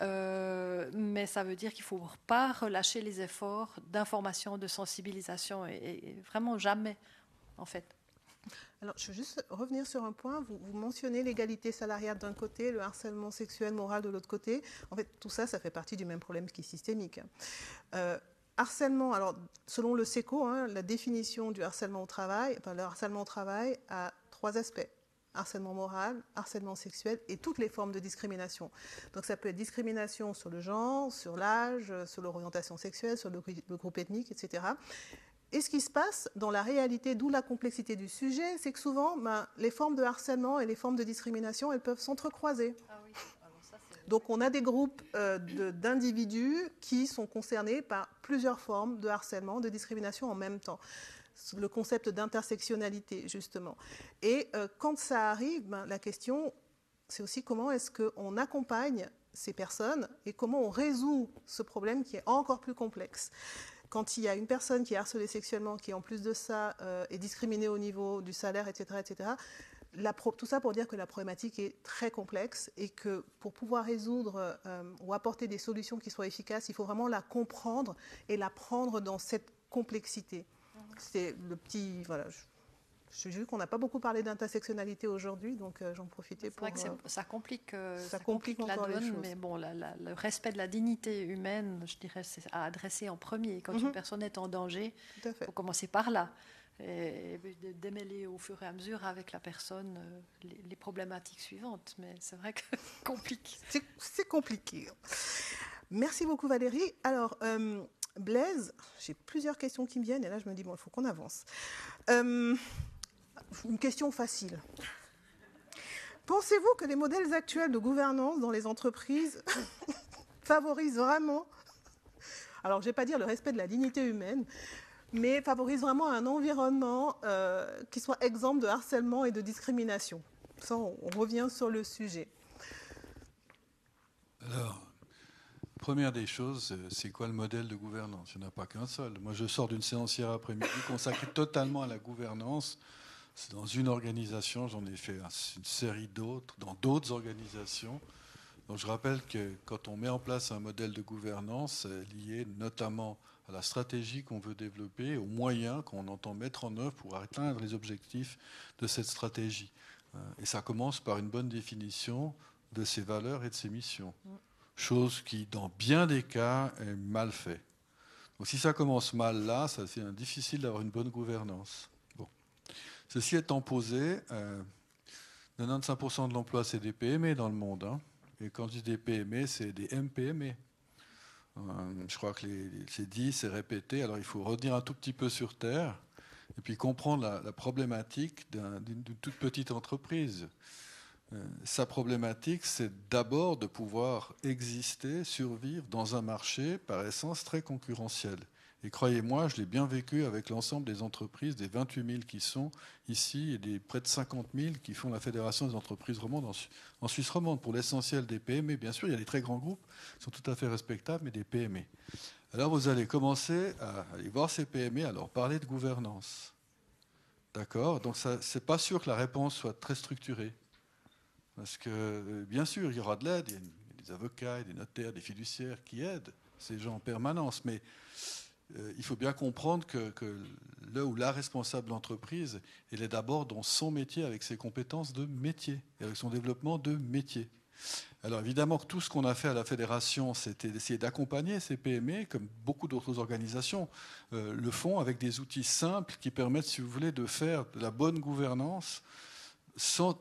mais ça veut dire qu'il ne faut pas relâcher les efforts d'information, de sensibilisation, et vraiment jamais, en fait. Alors, je veux juste revenir sur un point. Vous mentionnez l'égalité salariale d'un côté, le harcèlement sexuel, moral de l'autre côté. En fait, tout ça, ça fait partie du même problème qui est systémique. Harcèlement, alors, selon le SECO, la définition du harcèlement au travail, le harcèlement au travail a 3 aspects. Harcèlement moral, harcèlement sexuel et toutes les formes de discrimination. Donc ça peut être discrimination sur le genre, sur l'âge, sur l'orientation sexuelle, sur le groupe ethnique, etc. Et ce qui se passe dans la réalité, d'où la complexité du sujet, c'est que souvent, les formes de harcèlement et les formes de discrimination, elles peuvent s'entrecroiser. Ah oui. Alors ça, donc on a des groupes d'individus qui sont concernés par plusieurs formes de harcèlement, de discrimination en même temps. Le concept d'intersectionnalité, justement. Et quand ça arrive, la question, c'est aussi comment est-ce qu'on accompagne ces personnes et comment on résout ce problème qui est encore plus complexe. Quand il y a une personne qui est harcelée sexuellement, qui en plus de ça est discriminée au niveau du salaire, etc., etc., tout ça pour dire que la problématique est très complexe et que pour pouvoir résoudre ou apporter des solutions qui soient efficaces, il faut vraiment la comprendre et la prendre dans cette complexité. C'est le petit... Voilà, je vu qu'on n'a pas beaucoup parlé d'intersectionnalité aujourd'hui, donc j'en profitais pour... C'est vrai que ça complique la donne, mais bon, le respect de la dignité humaine, je dirais, c'est à adresser en premier. Quand une personne est en danger, il faut commencer par là. Et démêler au fur et à mesure avec la personne les problématiques suivantes. Mais c'est vrai que c'est compliqué. C'est compliqué. Merci beaucoup Valérie. Alors... Blaise, j'ai plusieurs questions qui me viennent et là je me dis bon, il faut qu'on avance. Une question facile. Pensez-vous que les modèles actuels de gouvernance dans les entreprises favorisent vraiment, alors je ne vais pas dire le respect de la dignité humaine, mais favorisent vraiment un environnement qui soit exempt de harcèlement et de discrimination? Ça, on revient sur le sujet. Alors, première des choses, c'est quoi le modèle de gouvernance? Il n'y en a pas qu'un seul. Moi, je sors d'une séance hier après-midi consacrée totalement à la gouvernance. C'est dans une organisation, j'en ai fait une série d'autres, dans d'autres organisations. Donc, je rappelle que quand on met en place un modèle de gouvernance, c'est lié notamment à la stratégie qu'on veut développer, aux moyens qu'on entend mettre en œuvre pour atteindre les objectifs de cette stratégie. Et ça commence par une bonne définition de ses valeurs et de ses missions. Chose qui, dans bien des cas, est mal fait. Donc si ça commence mal là, ça c'est difficile d'avoir une bonne gouvernance. Bon. Ceci étant posé, 95% de l'emploi, c'est des PME dans le monde. Et quand je dis des PME, c'est des MPME. Je crois que c'est dit, c'est répété. Alors il faut revenir un tout petit peu sur terre et puis comprendre la problématique d'une toute petite entreprise. Sa problématique, c'est d'abord de pouvoir exister, survivre dans un marché par essence très concurrentiel. Et croyez-moi, je l'ai bien vécu avec l'ensemble des entreprises, des 28 000 qui sont ici et des près de 50 000 qui font la Fédération des entreprises romandes en Suisse romande. Pour l'essentiel des PME, bien sûr, il y a des très grands groupes qui sont tout à fait respectables, mais des PME. Alors vous allez commencer à aller voir ces PME, à leur parler de gouvernance. D'accord? Donc c'est pas sûr que la réponse soit très structurée. Parce que, bien sûr, il y aura de l'aide, il y a des avocats, des notaires, des fiduciaires qui aident ces gens en permanence, mais il faut bien comprendre que le ou la responsable d'entreprise, elle est d'abord dans son métier, avec ses compétences de métier, et avec son développement de métier. Alors évidemment que tout ce qu'on a fait à la Fédération, c'était d'essayer d'accompagner ces PME, comme beaucoup d'autres organisations le font, avec des outils simples qui permettent, si vous voulez, de faire de la bonne gouvernance sans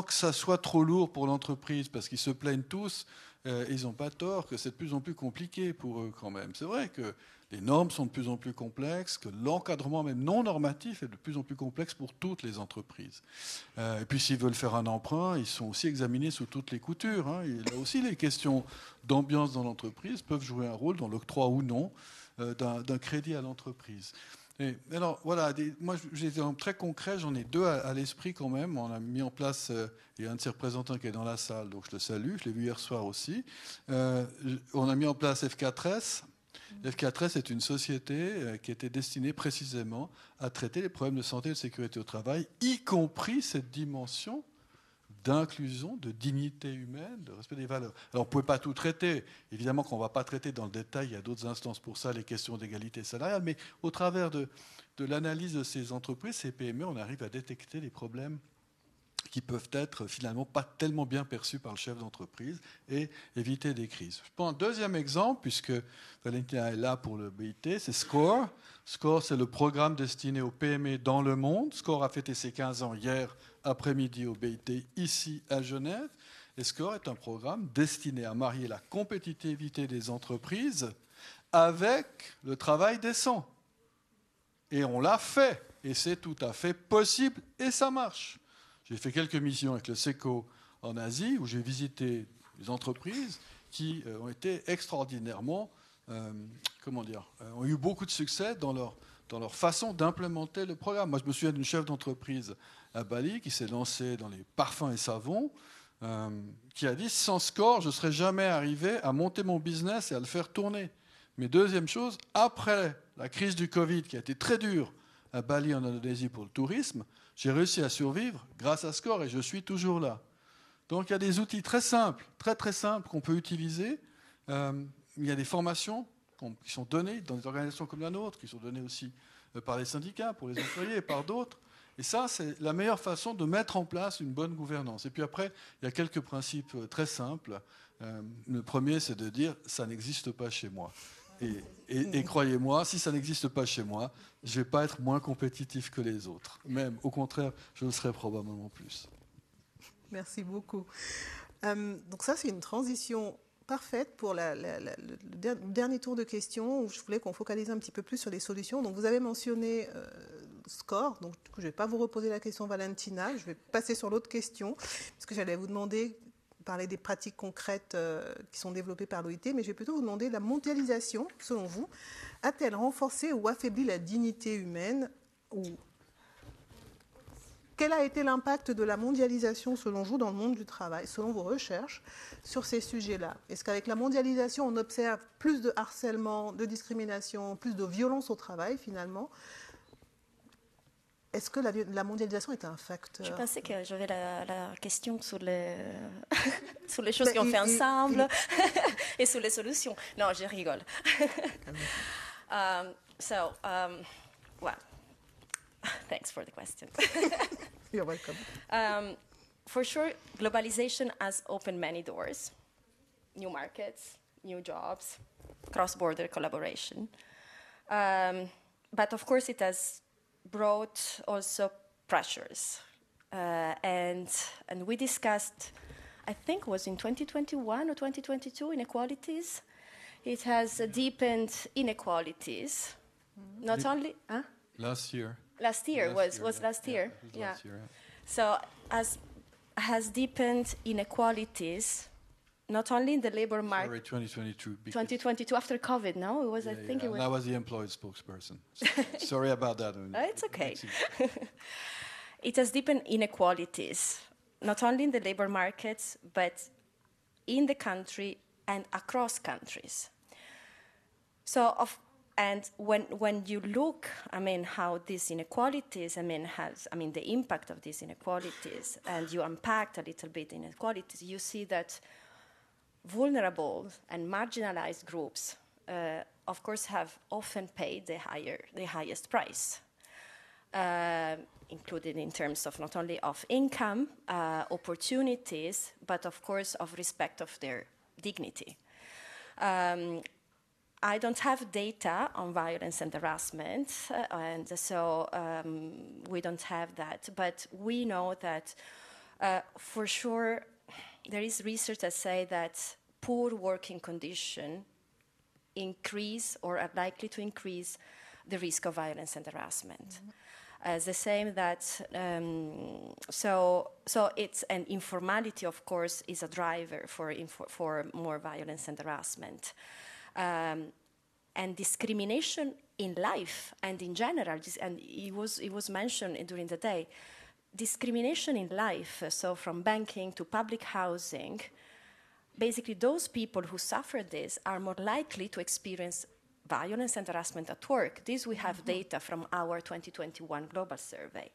que ça soit trop lourd pour l'entreprise, parce qu'ils se plaignent tous, ils n'ont pas tort, que c'est de plus en plus compliqué pour eux quand même. C'est vrai que les normes sont de plus en plus complexes, que l'encadrement même non normatif est de plus en plus complexe pour toutes les entreprises. Et puis s'ils veulent faire un emprunt, ils sont aussi examinés sous toutes les coutures. Hein. Et là aussi, les questions d'ambiance dans l'entreprise peuvent jouer un rôle dans l'octroi ou non d'un crédit à l'entreprise. Et alors voilà, moi j'étais très concret, j'en ai deux à l'esprit quand même. On a mis en place, il y a un de ses représentants qui est dans la salle, donc je le salue, je l'ai vu hier soir aussi. On a mis en place F4S. F4S est une société qui était destinée précisément à traiter les problèmes de santé et de sécurité au travail, y compris cette dimension d'inclusion, de dignité humaine, de respect des valeurs. Alors on ne pouvait pas tout traiter, évidemment qu'on ne va pas traiter dans le détail, il y a d'autres instances pour ça, les questions d'égalité salariale, mais au travers de l'analyse de ces entreprises, ces PME, on arrive à détecter les problèmes qui peuvent être finalement pas tellement bien perçus par le chef d'entreprise et éviter des crises. Je prends un deuxième exemple, puisque Valentina est là pour le BIT, c'est SCORE. SCORE, c'est le programme destiné aux PME dans le monde. SCORE a fêté ses 15 ans hier après-midi au BIT, ici à Genève. Et SCORE est un programme destiné à marier la compétitivité des entreprises avec le travail décent. Et on l'a fait, et c'est tout à fait possible, et ça marche. J'ai fait quelques missions avec le SECO en Asie, où j'ai visité des entreprises qui ont été extraordinairement, ont eu beaucoup de succès dans leur façon d'implémenter le programme. Moi, je me souviens d'une chef d'entreprise à Bali qui s'est lancée dans les parfums et savons, qui a dit, sans SCORE, je ne serais jamais arrivé à monter mon business et à le faire tourner. Mais deuxième chose, après la crise du Covid, qui a été très dure à Bali, en Indonésie, pour le tourisme, j'ai réussi à survivre grâce à SCORE et je suis toujours là. Donc il y a des outils très simples, très très simples qu'on peut utiliser. Il y a des formations qui sont données dans des organisations comme la nôtre, qui sont données aussi par les syndicats, pour les employés et par d'autres. Et ça, c'est la meilleure façon de mettre en place une bonne gouvernance. Et puis après, il y a quelques principes très simples. Le premier, c'est de dire « ça n'existe pas chez moi ». Et croyez-moi, si ça n'existe pas chez moi, je ne vais pas être moins compétitif que les autres. Même, au contraire, je le serai probablement plus. Merci beaucoup. Donc ça, c'est une transition parfaite pour le dernier tour de questions où je voulais qu'on focalise un petit peu plus sur les solutions. Donc vous avez mentionné SCORE, donc du coup, je ne vais pas vous reposer la question Valentina, je vais passer sur l'autre question, parce que j'allais vous demander parler des pratiques concrètes qui sont développées par l'OIT, mais je vais plutôt vous demander, la mondialisation, selon vous, a-t-elle renforcé ou affaibli la dignité humaine ou quel a été l'impact de la mondialisation, selon vous, dans le monde du travail, selon vos recherches, sur ces sujets-là? Est-ce qu'avec la mondialisation, on observe plus de harcèlement, de discrimination, plus de violence au travail, finalement? Est-ce que la mondialisation est un facteur? Je pensais que j'avais la question sur les, sur les choses qu'on fait ensemble et sur les solutions. Non, je rigole. Well, thanks for the question. You're welcome. For sure, globalization has opened many doors, new markets, new jobs, cross-border collaboration. But of course, it has brought also pressures. And we discussed, I think it was in 2021 or 2022, inequalities. It has deepened inequalities, not only... Huh? Last year. Last year. Yeah. So has deepened inequalities, not only in the labor market. Sorry, 2022. 2022 after COVID, no? It was, I think it was. I was the employed spokesperson. Sorry about that. It's okay. It has deepened inequalities, not only in the labor markets, but in the country and across countries. And when you look, how these inequalities, the impact of these inequalities, and you unpack a little bit inequalities, you see that vulnerable and marginalized groups of course, have often paid the highest price, included in terms of not only of income, opportunities, but of course of respect of their dignity. I don't have data on violence and harassment, and so we don't have that. But we know that for sure there is research that say that poor working conditions increase or are likely to increase the risk of violence and harassment. The same that, so it's an informality, of course, is a driver for more violence and harassment. And discrimination in life and in general, and it was mentioned during the day, discrimination in life, so from banking to public housing, basically those people who suffer this are more likely to experience violence and harassment at work. This we have data from our 2021 global survey.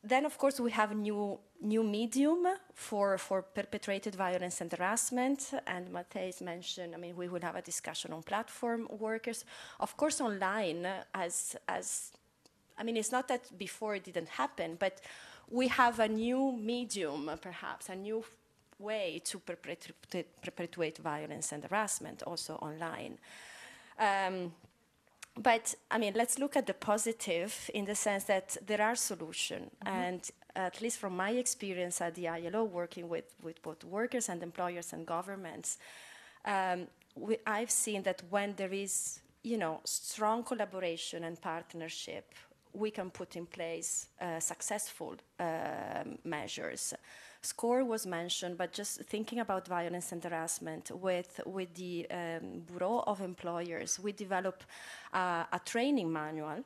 Then, of course, we have new medium for perpetrated violence and harassment, and Matthijs mentioned, I mean, we will have a discussion on platform workers. Of course, online, I mean, it's not that before it didn't happen, but we have a new medium, perhaps, a new way to perpetuate violence and harassment, also online. But, I mean, let's look at the positive in the sense that there are solutions. And at least from my experience at the ILO, working with both workers and employers and governments, I've seen that when there is, strong collaboration and partnership, we can put in place successful measures. SCORE was mentioned, but just thinking about violence and harassment with the Bureau of Employers, we developed a training manual,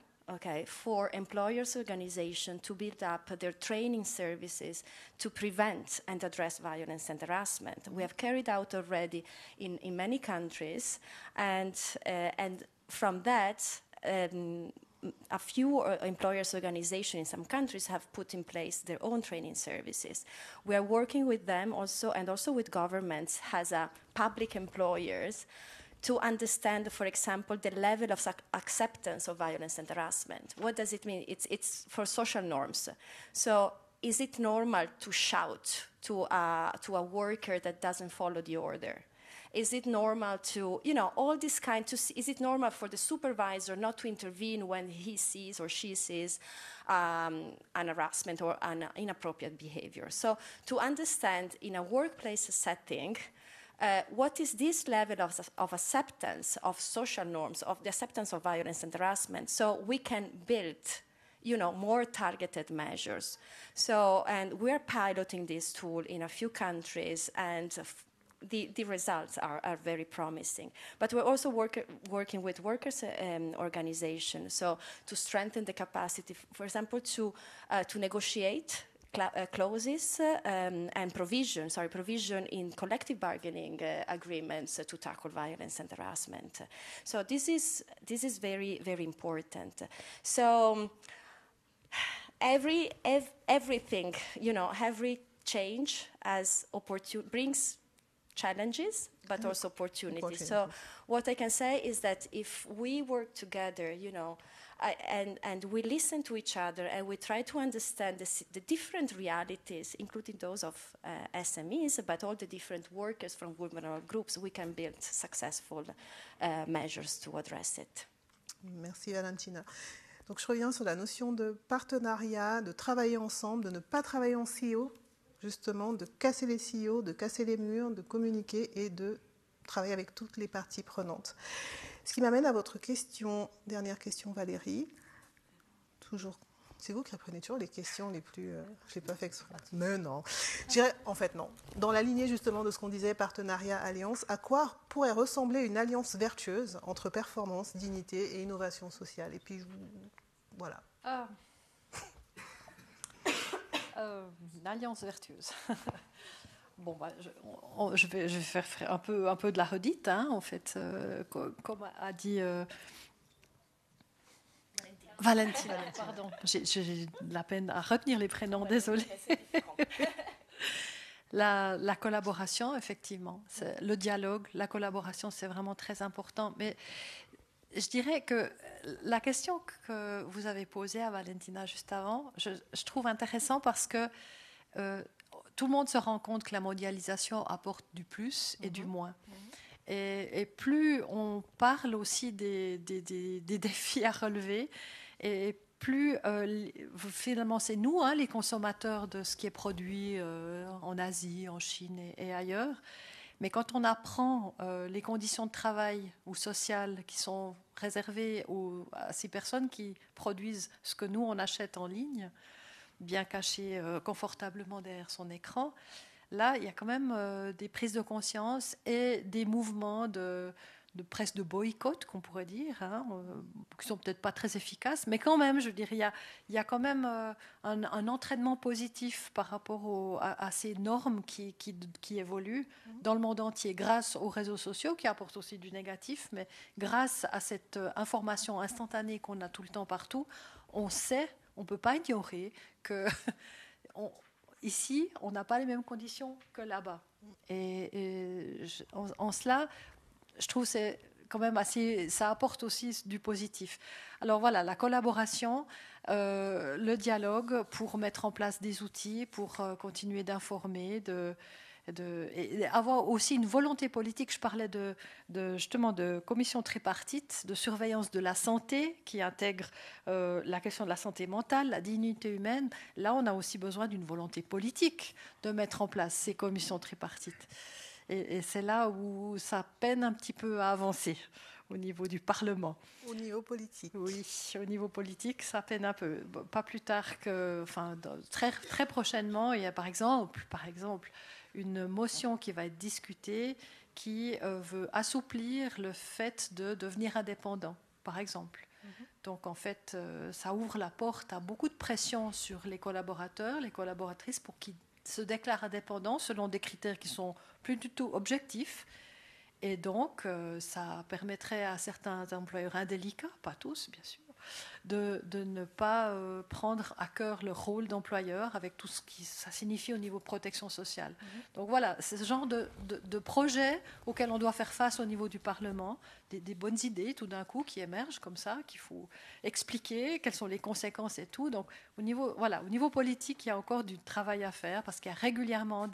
for employers' organization to build up their training services to prevent and address violence and harassment. We have carried out already in many countries, and from that, a few employers' organizations in some countries have put in place their own training services. We are working with them also, and also with governments as a public employers, to understand, for example, the level of acceptance of violence and harassment. What does it mean? It's for social norms. So is it normal to shout to a worker that doesn't follow the order? Is it normal to, all this kind, is it normal for the supervisor not to intervene when he sees or she sees an harassment or an inappropriate behavior? So to understand in a workplace setting, what is this level of acceptance of social norms, of the acceptance of violence and harassment, so we can build more targeted measures. So, and we're piloting this tool in a few countries, and the results are very promising. But we're also working with workers' organizations, so to strengthen the capacity, for example, to negotiate clauses and provision in collective bargaining agreements to tackle violence and harassment. So this is very, very important. So everything, every change brings challenges, but also opportunities. So what I can say is that if we work together, and we listen to each other, and we try to understand the different realities, including those of SMEs, but all the different workers from vulnerable groups, we can build successful measures to address it. Merci Valentina. Donc je reviens sur la notion de partenariat, de travailler ensemble, de ne pas travailler en silo, justement, de casser les silos, de casser les murs, de communiquer et de travailler avec toutes les parties prenantes. Ce qui m'amène à votre question, dernière question Valérie. Toujours, c'est vous qui reprenez toujours les questions les plus... je n'ai pas fait exprès. Mais non. En fait, non. Dans la lignée justement de ce qu'on disait, partenariat, alliance, à quoi pourrait ressembler une alliance vertueuse entre performance, dignité et innovation sociale? Et puis, voilà. Une alliance vertueuse. Bon, je vais faire un peu de la redite, en fait, comme a dit Valentina. Pardon, j'ai de la peine à retenir les prénoms, désolée. La collaboration, effectivement, le dialogue, la collaboration, c'est vraiment très important. Mais je dirais que la question que vous avez posée à Valentina juste avant, je trouve intéressant parce que tout le monde se rend compte que la mondialisation apporte du plus et du moins. Et plus on parle aussi des défis à relever, et plus finalement c'est nous, les consommateurs de ce qui est produit en Asie, en Chine et ailleurs. Mais quand on apprend les conditions de travail ou sociales qui sont réservées à ces personnes qui produisent ce que nous on achète en ligne, bien caché confortablement derrière son écran, là, il y a quand même des prises de conscience et des mouvements presque de boycott, qu'on pourrait dire, qui sont peut-être pas très efficaces, mais quand même, je dirais, il y a quand même un entraînement positif par rapport à ces normes qui évoluent dans le monde entier, grâce aux réseaux sociaux, qui apportent aussi du négatif, mais grâce à cette information instantanée qu'on a tout le temps partout, on sait, on ne peut pas ignorer que... Ici, on n'a pas les mêmes conditions que là-bas. En cela, je trouve que c'est quand même assez... Ça apporte aussi du positif. Alors voilà, la collaboration, le dialogue pour mettre en place des outils, pour continuer d'informer, et avoir aussi une volonté politique. Je parlais justement de commission tripartite, de surveillance de la santé qui intègre la question de la santé mentale, la dignité humaine. Là, on a aussi besoin d'une volonté politique de mettre en place ces commissions tripartites. Et c'est là où ça peine un petit peu à avancer au niveau du Parlement. Au niveau politique. Oui, au niveau politique, ça peine un peu. Pas plus tard que... Enfin, très, très prochainement, il y a par exemple une motion qui va être discutée qui veut assouplir le fait de devenir indépendant, par exemple. Donc, en fait, ça ouvre la porte à beaucoup de pression sur les collaborateurs, les collaboratrices, pour qu'ils se déclarent indépendants selon des critères qui sont plus du tout objectifs. Et donc, ça permettrait à certains employeurs indélicats, pas tous, bien sûr, de ne pas prendre à cœur leur rôle d'employeur avec tout ce que ça signifie au niveau protection sociale. Donc voilà, c'est ce genre de projet auquel on doit faire face au niveau du Parlement, des bonnes idées tout d'un coup qui émergent comme ça, qu'il faut expliquer, quelles sont les conséquences et tout. Donc au niveau politique, il y a encore du travail à faire parce qu'il y a régulièrement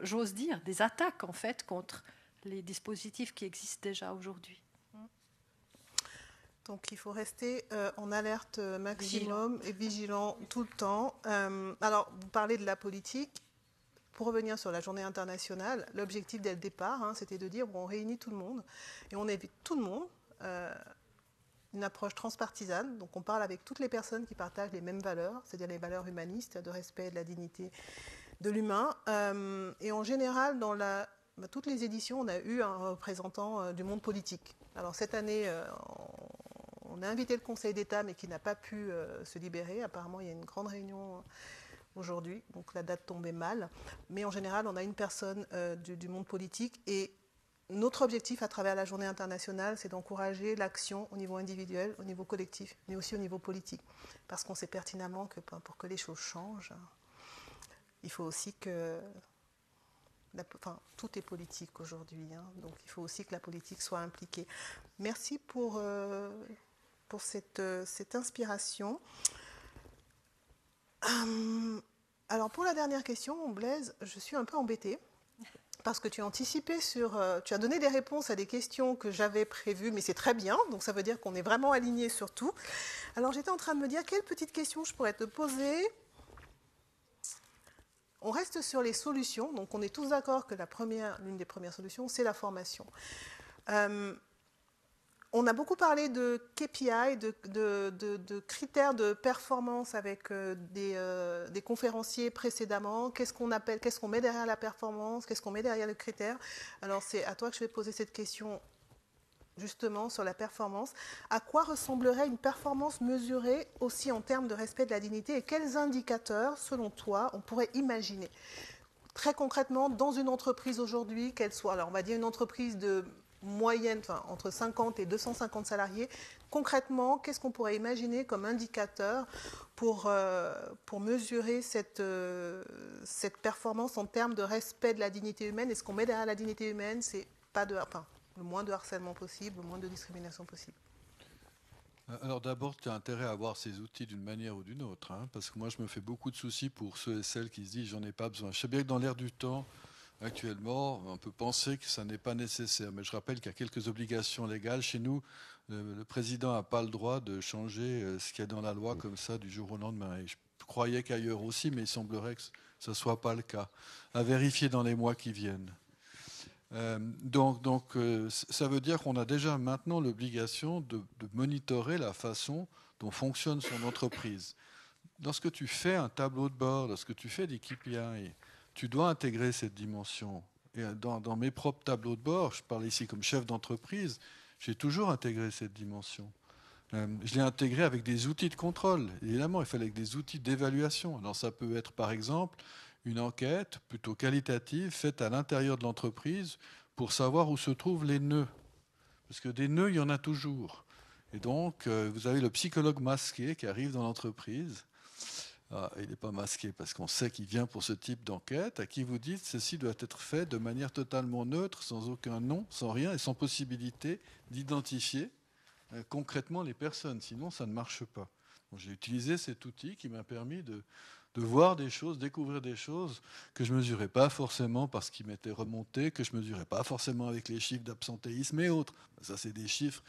j'ose dire, des attaques en fait contre les dispositifs qui existent déjà aujourd'hui. Donc il faut rester en alerte maximum et vigilant tout le temps. Alors, vous parlez de la politique. Pour revenir sur la journée internationale, l'objectif dès le départ, c'était de dire on réunit tout le monde et on évite tout le monde. Une approche transpartisane, donc on parle avec toutes les personnes qui partagent les mêmes valeurs, c'est-à-dire les valeurs humanistes, de respect de la dignité de l'humain. Et en général, dans toutes les éditions, on a eu un représentant du monde politique. Alors cette année, on a invité le Conseil d'État, mais qui n'a pas pu se libérer. Apparemment, il y a une grande réunion aujourd'hui, donc la date tombait mal. Mais en général, on a une personne du monde politique. Et notre objectif à travers la journée internationale, c'est d'encourager l'action au niveau individuel, au niveau collectif, mais aussi au niveau politique. Parce qu'on sait pertinemment que pour que les choses changent, il faut aussi que... tout est politique aujourd'hui, donc il faut aussi que la politique soit impliquée. Merci pour cette inspiration. Alors pour la dernière question, Blaise, je suis un peu embêtée parce que tu as anticipé tu as donné des réponses à des questions que j'avais prévues, mais c'est très bien, donc ça veut dire qu'on est vraiment alignés sur tout. Alors j'étais en train de me dire quelle petite question je pourrais te poser. On reste sur les solutions, donc on est tous d'accord que l'une des premières solutions, c'est la formation. On a beaucoup parlé de KPI, de critères de performance avec des conférenciers précédemment. Qu'est-ce qu'on met derrière la performance? Qu'est-ce qu'on met derrière le critère? Alors c'est à toi que je vais poser cette question justement sur la performance. À quoi ressemblerait une performance mesurée aussi en termes de respect de la dignité et quels indicateurs, selon toi, on pourrait imaginer? Très concrètement, dans une entreprise aujourd'hui, qu'elle soit, alors on va dire une entreprise de moyenne, enfin, entre 50 et 250 salariés, concrètement, qu'est-ce qu'on pourrait imaginer comme indicateur pour mesurer cette performance en termes de respect de la dignité humaine? Et ce qu'on met derrière la dignité humaine, c'est pas le moins de harcèlement possible, le moins de discrimination possible. Alors d'abord, tu as intérêt à avoir ces outils d'une manière ou d'une autre, hein, parce que moi je me fais beaucoup de soucis pour ceux et celles qui se disent j'en ai pas besoin. Je sais bien que dans l'air du temps, actuellement, on peut penser que ça n'est pas nécessaire, mais je rappelle qu'il y a quelques obligations légales. Chez nous, le président n'a pas le droit de changer ce qu'il y a dans la loi comme ça du jour au lendemain. Et je croyais qu'ailleurs aussi, mais il semblerait que ce ne soit pas le cas. À vérifier dans les mois qui viennent. Donc, ça veut dire qu'on a déjà maintenant l'obligation de monitorer la façon dont fonctionne son entreprise. Lorsque tu fais un tableau de bord, lorsque tu fais des KPI, tu dois intégrer cette dimension. Et dans mes propres tableaux de bord, je parle ici comme chef d'entreprise, j'ai toujours intégré cette dimension. Je l'ai intégré avec des outils de contrôle. Évidemment, il fallait avec des outils d'évaluation. Alors ça peut être par exemple une enquête plutôt qualitative faite à l'intérieur de l'entreprise pour savoir où se trouvent les nœuds. Parce que des nœuds, il y en a toujours. Et donc, vous avez le psychologue masqué qui arrive dans l'entreprise. Ah, il n'est pas masqué parce qu'on sait qu'il vient pour ce type d'enquête, à qui vous dites ceci doit être fait de manière totalement neutre, sans aucun nom, sans rien, et sans possibilité d'identifier concrètement les personnes. Sinon, ça ne marche pas. Donc, j'ai utilisé cet outil qui m'a permis de voir des choses, découvrir des choses que je ne mesurais pas forcément parce qu'ils m'étaient remontés, que je ne mesurais pas forcément avec les chiffres d'absentéisme et autres. Ça, c'est des chiffres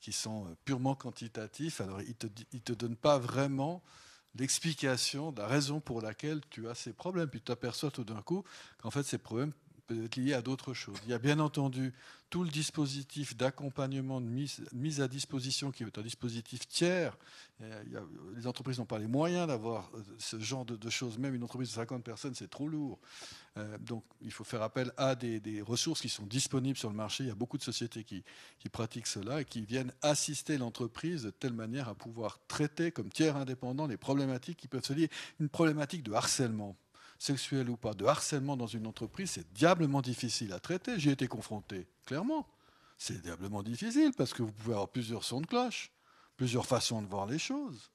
qui sont purement quantitatifs. Alors, ils ne te donnent pas vraiment l'explication de la raison pour laquelle tu as ces problèmes. Puis tu t'aperçois tout d'un coup qu'en fait, ces problèmes peuvent être liés à d'autres choses. Il y a bien entendu tout le dispositif d'accompagnement, de mise à disposition qui est un dispositif tiers. Les entreprises n'ont pas les moyens d'avoir ce genre de choses. Même une entreprise de 50 personnes, c'est trop lourd. Donc il faut faire appel à des ressources qui sont disponibles sur le marché. Il y a beaucoup de sociétés qui pratiquent cela et qui viennent assister l'entreprise de telle manière à pouvoir traiter comme tiers indépendant les problématiques qui peuvent se lier. Une problématique de harcèlement, sexuel ou pas, de harcèlement dans une entreprise, c'est diablement difficile à traiter. J'y ai été confronté, clairement. C'est diablement difficile parce que vous pouvez avoir plusieurs sons de cloche, plusieurs façons de voir les choses.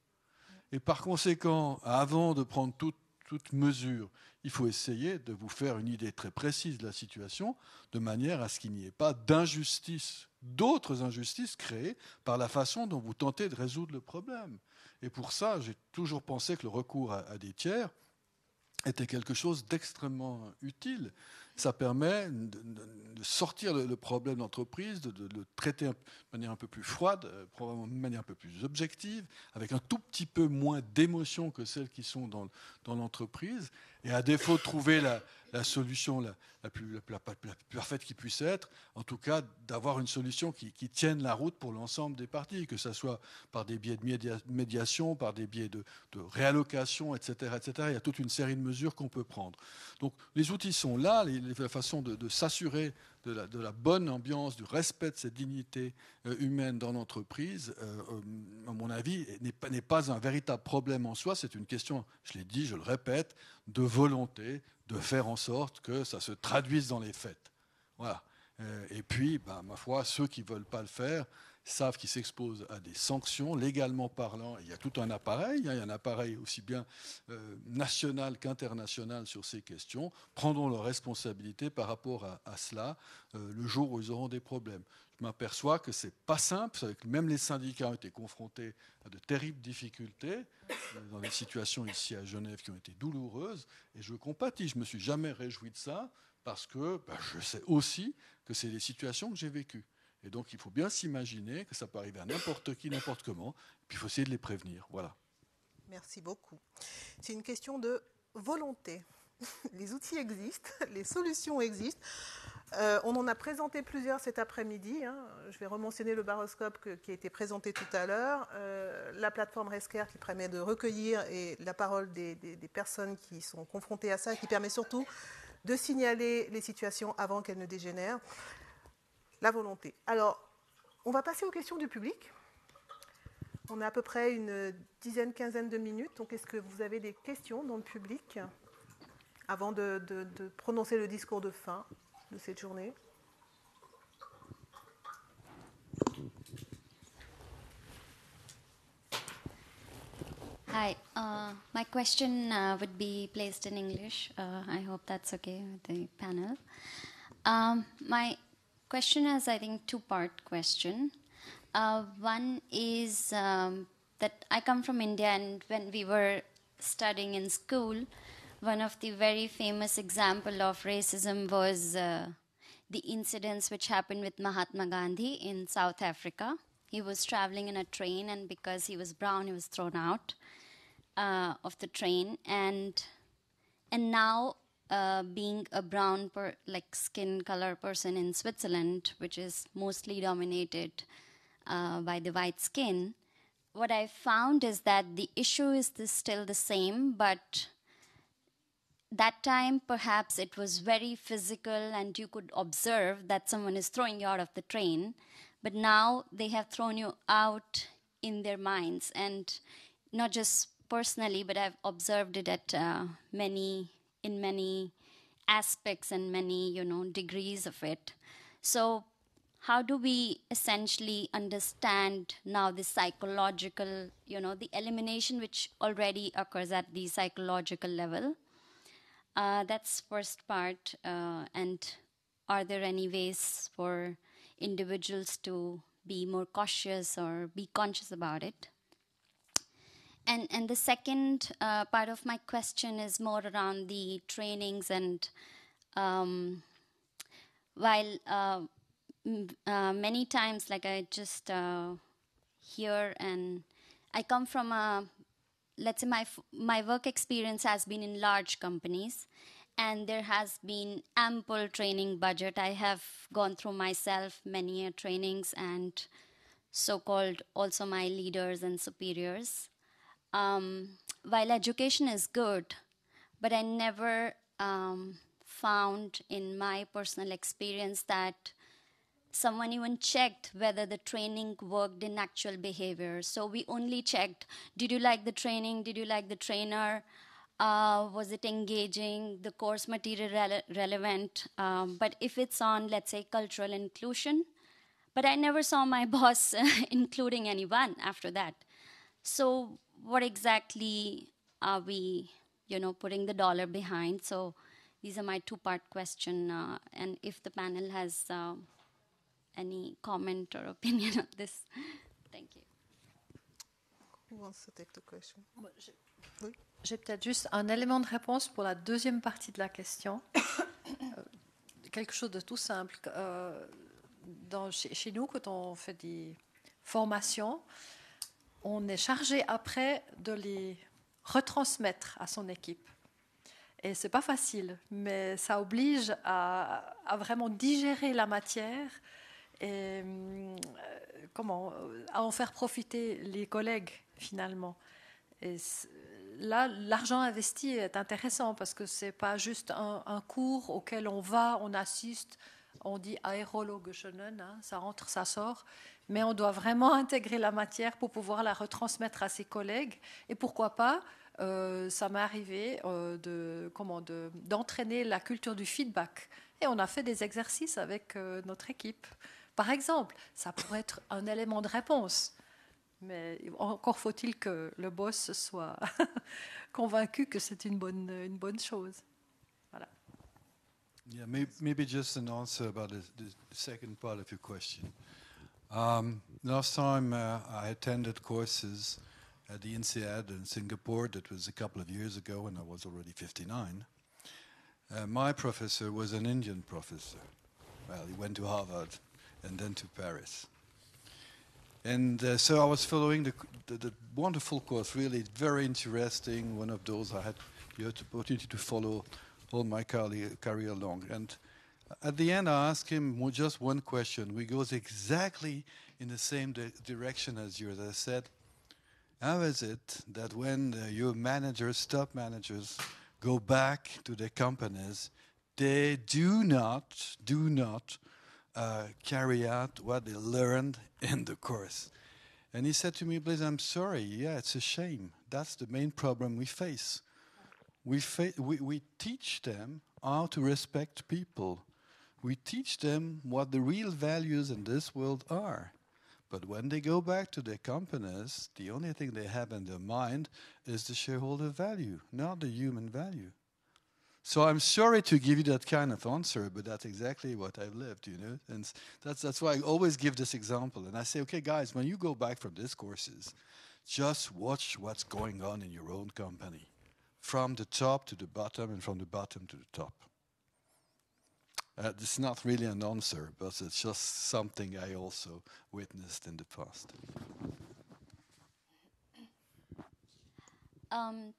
Et par conséquent, avant de prendre toute mesure, il faut essayer de vous faire une idée très précise de la situation, de manière à ce qu'il n'y ait pas d'injustice, d'autres injustices créées par la façon dont vous tentez de résoudre le problème. Et pour ça, j'ai toujours pensé que le recours à des tiers était quelque chose d'extrêmement utile. Ça permet de sortir le problème d'entreprise, de le traiter de manière un peu plus froide, probablement de manière un peu plus objective, avec un tout petit peu moins d'émotions que celles qui sont dans l'entreprise. Et à défaut de trouver la solution la plus parfaite qui puisse être, en tout cas d'avoir une solution qui tienne la route pour l'ensemble des parties, que ce soit par des biais de médiation, par des biais de réallocation, etc., etc. Il y a toute une série de mesures qu'on peut prendre. Donc les outils sont là, la façon de s'assurer de la bonne ambiance, du respect de cette dignité humaine dans l'entreprise, à mon avis, n'est pas un véritable problème en soi. C'est une question, je l'ai dit, je le répète, de volonté, de faire en sorte que ça se traduise dans les faits. Voilà. Et puis, ma foi, ceux qui ne veulent pas le faire savent qu'ils s'exposent à des sanctions, légalement parlant. Il y a tout un appareil, il y a un appareil aussi bien national qu'international sur ces questions. Prendront leurs responsabilités par rapport à cela le jour où ils auront des problèmes. Je m'aperçois que ce n'est pas simple, que même les syndicats ont été confrontés à de terribles difficultés dans des situations ici à Genève qui ont été douloureuses, et je compatis. Je ne me suis jamais réjoui de ça, parce que je sais aussi que c'est des situations que j'ai vécues. Et donc, il faut bien s'imaginer que ça peut arriver à n'importe qui, n'importe comment, et puis il faut essayer de les prévenir. Voilà. Merci beaucoup. C'est une question de volonté. Les outils existent, les solutions existent. On en a présenté plusieurs cet après-midi. Je vais rementionner le baroscope qui a été présenté tout à l'heure, la plateforme Rescare qui permet de recueillir la parole des personnes qui sont confrontées à ça, qui permet surtout de signaler les situations avant qu'elles ne dégénèrent. La volonté. Alors, on va passer aux questions du public. On a à peu près une dizaine, quinzaine de minutes. Donc, est-ce que vous avez des questions dans le public avant de prononcer le discours de fin de cette journée? Hi. My question would be placed in English. I hope that's okay with the panel. My question is, I think, two-part question. One is that I come from India, and when we were studying in school, one of the very famous example of racism was the incidents which happened with Mahatma Gandhi in South Africa. He was traveling in a train, and because he was brown, he was thrown out of the train. And now, being a brown, skin color person in Switzerland, which is mostly dominated by the white skin, what I found is that the issue is still the same, but that time perhaps it was very physical and you could observe that someone is throwing you out of the train, but now they have thrown you out in their minds, and not just personally, but I've observed it at in many aspects and many degrees of it. So how do we essentially understand now the psychological, the elimination which already occurs at the psychological level? That's first part. And are there any ways for individuals to be more cautious or be conscious about it? And the second part of my question is more around the trainings. And while many times, like I just hear, and I come from let's say my work experience has been in large companies, and there has been ample training budget. I have gone through myself many trainings, and so-called also my leaders and superiors. While education is good, but I never found in my personal experience that someone even checked whether the training worked in actual behavior. So we only checked, did you like the training? Did you like the trainer? Was it engaging? The course material relevant? But if it's on, let's say, cultural inclusion, but I never saw my boss including anyone after that. So what exactly are we, putting the dollar behind? So these are my two-part question. And if the panel has any comment or opinion on this. Thank you. Who wants to take the question? Oui. J'ai peut-être juste un élément de réponse pour la deuxième partie de la question. Quelque chose de tout simple. Chez nous, quand on fait des formations, on est chargé après de les retransmettre à son équipe. Et ce n'est pas facile, mais ça oblige à vraiment digérer la matière et à en faire profiter les collègues finalement. Et là, l'argent investi est intéressant parce que ce n'est pas juste un cours auquel on va, on assiste, on dit Aerologeschenen, ça entre, ça sort, mais on doit vraiment intégrer la matière pour pouvoir la retransmettre à ses collègues. Et pourquoi pas, ça m'est arrivé d'entraîner la culture du feedback. Et on a fait des exercices avec notre équipe. Par exemple, ça pourrait être un élément de réponse, mais encore faut-il que le boss soit convaincu que c'est une bonne chose. Voilà. Yeah, maybe just an answer about the second part of your question. Last time I attended courses at the INSEAD in Singapore, that was a couple of years ago when I was already 59. My professor was an Indian professor. Well, he went to Harvard and then to Paris. And so I was following the wonderful course, really very interesting, one of those I had the opportunity to follow all my career long. And at the end I asked him just one question, which goes exactly in the same direction as yours. I said, how is it that when your managers, top managers, go back to their companies, they do not carry out what they learned in the course? And he said to me, Blaise, I'm sorry, yeah, it's a shame. That's the main problem we face. We teach them how to respect people. We teach them what the real values in this world are. But when they go back to their companies, the only thing they have in their mind is the shareholder value, not the human value. So I'm sorry to give you that kind of answer, but that's exactly what I've lived, you know. And that's why I always give this example. And I say, okay, guys, when you go back from these courses, just watch what's going on in your own company, from the top to the bottom and from the bottom to the top. It's not really an answer, but it's just something I also witnessed in the past.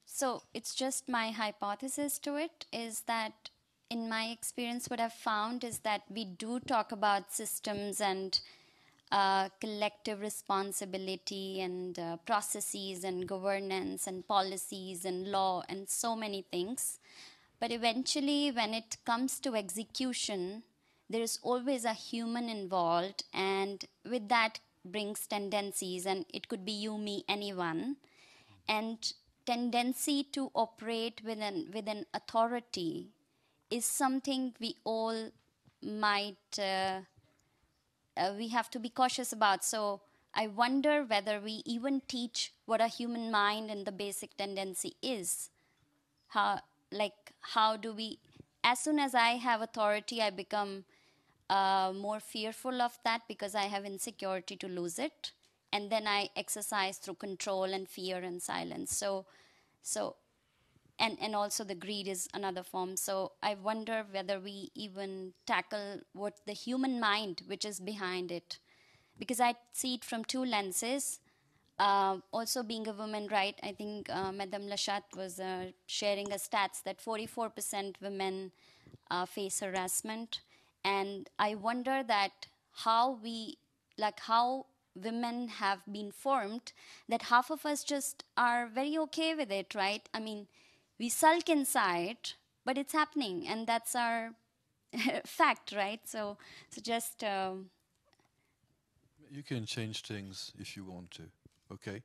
So it's just my hypothesis to it is that in my experience, what I've found is that we do talk about systems and collective responsibility and processes and governance and policies and law and so many things. But eventually, when it comes to execution, there is always a human involved, and with that brings tendencies, and it could be you, me, anyone. And tendency to operate with an authority is something we all might, we have to be cautious about. So I wonder whether we even teach what a human mind and the basic tendency is. How do we, as soon as I have authority, I become more fearful of that because I have insecurity to lose it. And then I exercise through control and fear and silence. And also the greed is another form. So I wonder whether we even tackle what the human mind, which is behind it. Because I see it from two lenses. Also being a woman, right, I think Madame Lachat was sharing a stats that 44% women face harassment. And I wonder that how women have been formed, that half of us just are very okay with it, right? I mean, we sulk inside, but it's happening, and that's our fact, right? So just... You can change things if you want to, okay?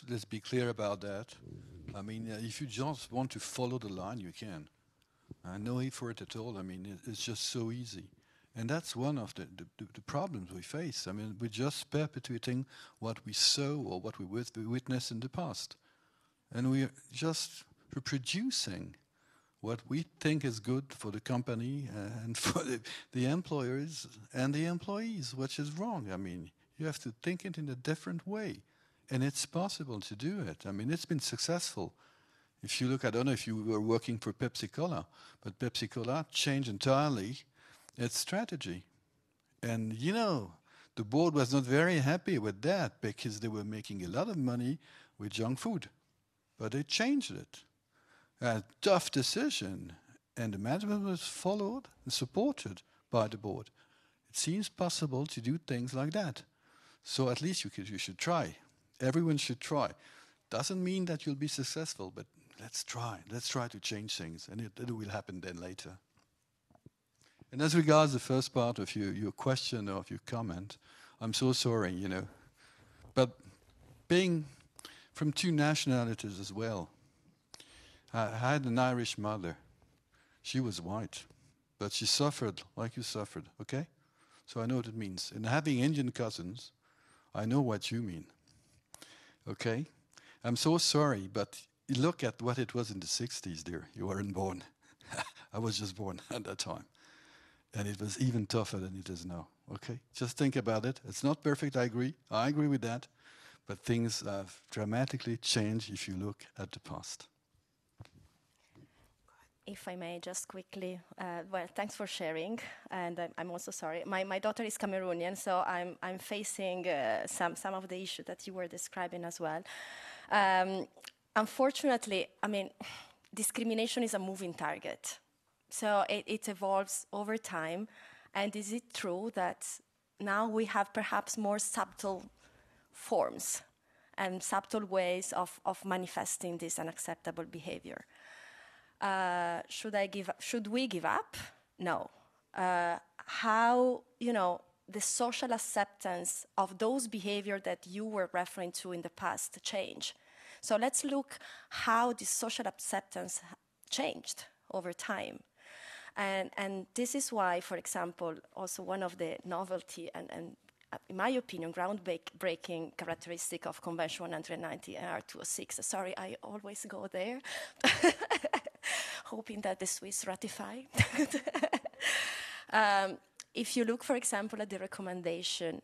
Let's be clear about that. I mean, if you just want to follow the line, you can. No effort at all. I mean, it's just so easy. And that's one of the problems we face. I mean, we're just perpetuating what we saw or what we witnessed in the past. And we're just reproducing what we think is good for the company and for the employers and the employees, which is wrong. I mean, you have to think it in a different way. And it's possible to do it. I mean, it's been successful. If you look, I don't know if you were working for Pepsi-Cola, but Pepsi-Cola changed entirely its strategy. And, you know, the board was not very happy with that because they were making a lot of money with junk food. But they changed it. A tough decision. And the management was followed and supported by the board. It seems possible to do things like that. So at least you should try. Everyone should try. Doesn't mean that you'll be successful, but let's try. Let's try to change things, and it will happen then later. And as regards the first part of your question or of your comment, I'm so sorry, you know. But being from two nationalities as well, I had an Irish mother. She was white, but she suffered like you suffered, okay? So I know what it means. And having Indian cousins, I know what you mean, okay? I'm so sorry, but look at what it was in the 60s, dear. You weren't born. I was just born at that time. And it was even tougher than it is now, okay? Just think about it. It's not perfect, I agree. I agree with that. But things have dramatically changed if you look at the past. If I may, just quickly, well, thanks for sharing, and I'm also sorry. My daughter is Cameroonian, so I'm facing some of the issues that you were describing as well. Unfortunately, I mean, discrimination is a moving target, so it evolves over time. And is it true that now we have perhaps more subtle forms and subtle ways of manifesting this unacceptable behavior? Should we give up? No. How, you know, the social acceptance of those behaviors that you were referring to in the past change. So let's look how this social acceptance changed over time. And this is why, for example, also one of the novelty and in my opinion, groundbreaking characteristic of Convention 190 and R206. Sorry, I always go there, hoping that the Swiss ratify. If you look, for example, at the recommendation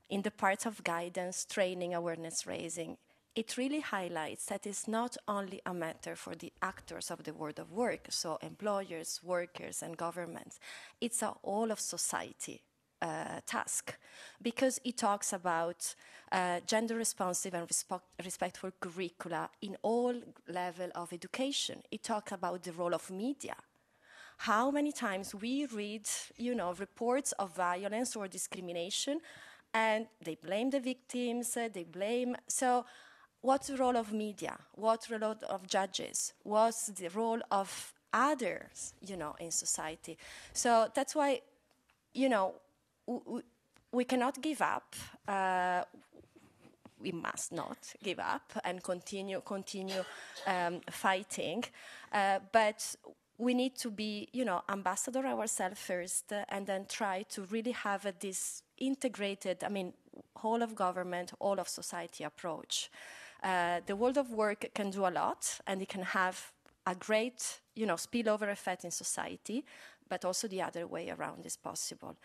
in the part of guidance, training, awareness raising, it really highlights that it's not only a matter for the actors of the world of work, so employers, workers, and governments. It's a all of society task, because it talks about gender-responsive and respectful curricula in all level of education. It talks about the role of media. How many times we read, reports of violence or discrimination, and they blame the victims, they blame... So what's the role of media? What's the role of judges? What's the role of others, in society? So that's why, we cannot give up. We must not give up and continue fighting. But we need to be, ambassador ourselves first, and then try to really have this integrated, whole of government, all of society approach. The world of work can do a lot, and it can have a great, spillover effect in society, but also the other way around is possible.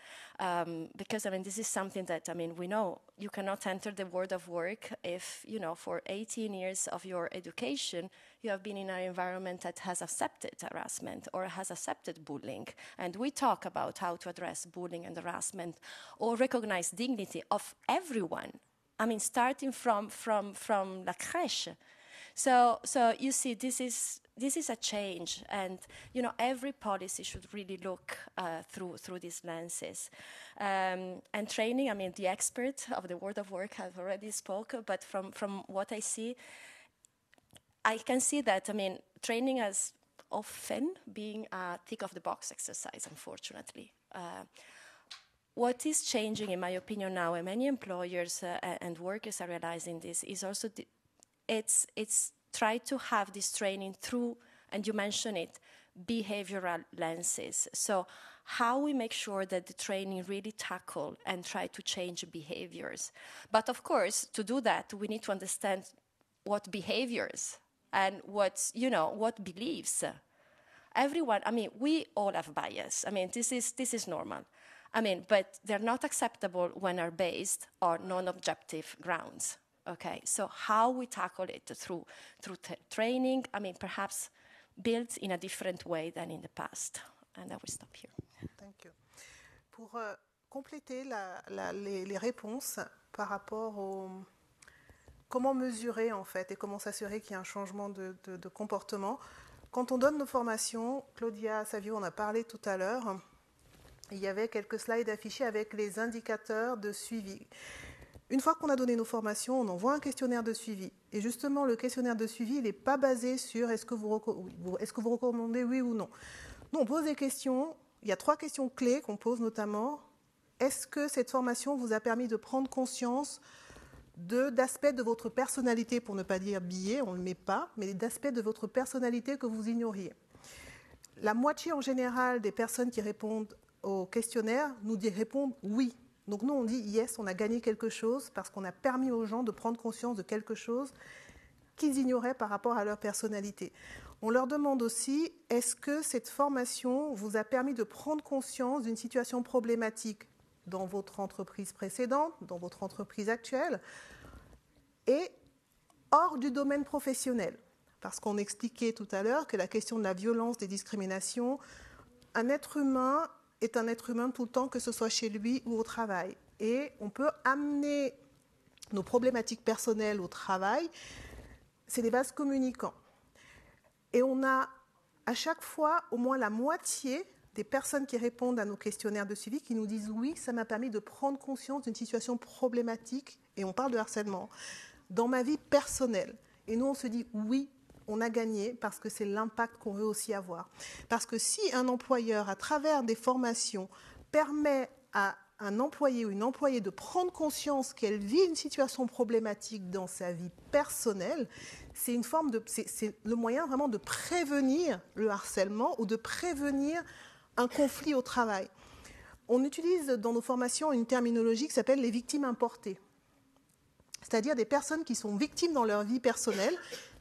Because, this is something that, we know you cannot enter the world of work if, for 18 years of your education, you have been in an environment that has accepted harassment or has accepted bullying. And we talk about how to address bullying and harassment or recognize dignity of everyone. Starting from la crèche. So you see, this is a change, and every policy should really look through these lenses. And training, the expert of the world of work have already spoke, but from what I see, I can see that training has often been a tick of the box exercise, unfortunately. What is changing, in my opinion, now, and many employers and workers are realizing this, is also it's try to have this training through, and you mentioned it, behavioral lenses. So how we make sure that the training really tackle and try to change behaviors. But of course, to do that, we need to understand what behaviors and what beliefs. Everyone, we all have bias. This is normal. But they're not acceptable when are based on non-objective grounds. Okay, so how we tackle it through training, perhaps built in a different way than in the past. And I will stop here. Thank you. Pour compléter les réponses par rapport au comment mesurer en fait et comment s'assurer qu'il y a un changement de comportement. Quand on donne nos formations, Claudia Savio en a parlé tout à l'heure, il y avait quelques slides affichés avec les indicateurs de suivi. Une fois qu'on a donné nos formations, on envoie un questionnaire de suivi. Et justement, le questionnaire de suivi, il n'est pas basé sur est-ce que vous recommandez oui ou non. Nous, on pose des questions. Il y a 3 questions clés qu'on pose notamment. Est-ce que cette formation vous a permis de prendre conscience d'aspects de votre personnalité, pour ne pas dire biais, on ne le met pas, mais d'aspects de votre personnalité que vous ignoriez. La moitié en général des personnes qui répondent au questionnaire nous répondent oui. Donc nous on dit yes, on a gagné quelque chose parce qu'on a permis aux gens de prendre conscience de quelque chose qu'ils ignoraient par rapport à leur personnalité. On leur demande aussi, est-ce que cette formation vous a permis de prendre conscience d'une situation problématique dans votre entreprise précédente, dans votre entreprise actuelle, et hors du domaine professionnel. Parce qu'on expliquait tout à l'heure que la question de la violence, des discriminations, un être humain est un être humain tout le temps, que ce soit chez lui ou au travail. Et on peut amener nos problématiques personnelles au travail, c'est des vases communicants. Et on a à chaque fois au moins la moitié des personnes qui répondent à nos questionnaires de suivi qui nous disent oui, ça m'a permis de prendre conscience d'une situation problématique, et on parle de harcèlement, dans ma vie personnelle. Et nous, on se dit oui, on a gagné parce que c'est l'impact qu'on veut aussi avoir. Parce que si un employeur, à travers des formations, permet à un employé ou une employée de prendre conscience qu'elle vit une situation problématique dans sa vie personnelle, c'est le moyen vraiment de prévenir le harcèlement ou de prévenir un conflit au travail. On utilise dans nos formations une terminologie qui s'appelle les victimes importées. C'est-à-dire des personnes qui sont victimes dans leur vie personnelle,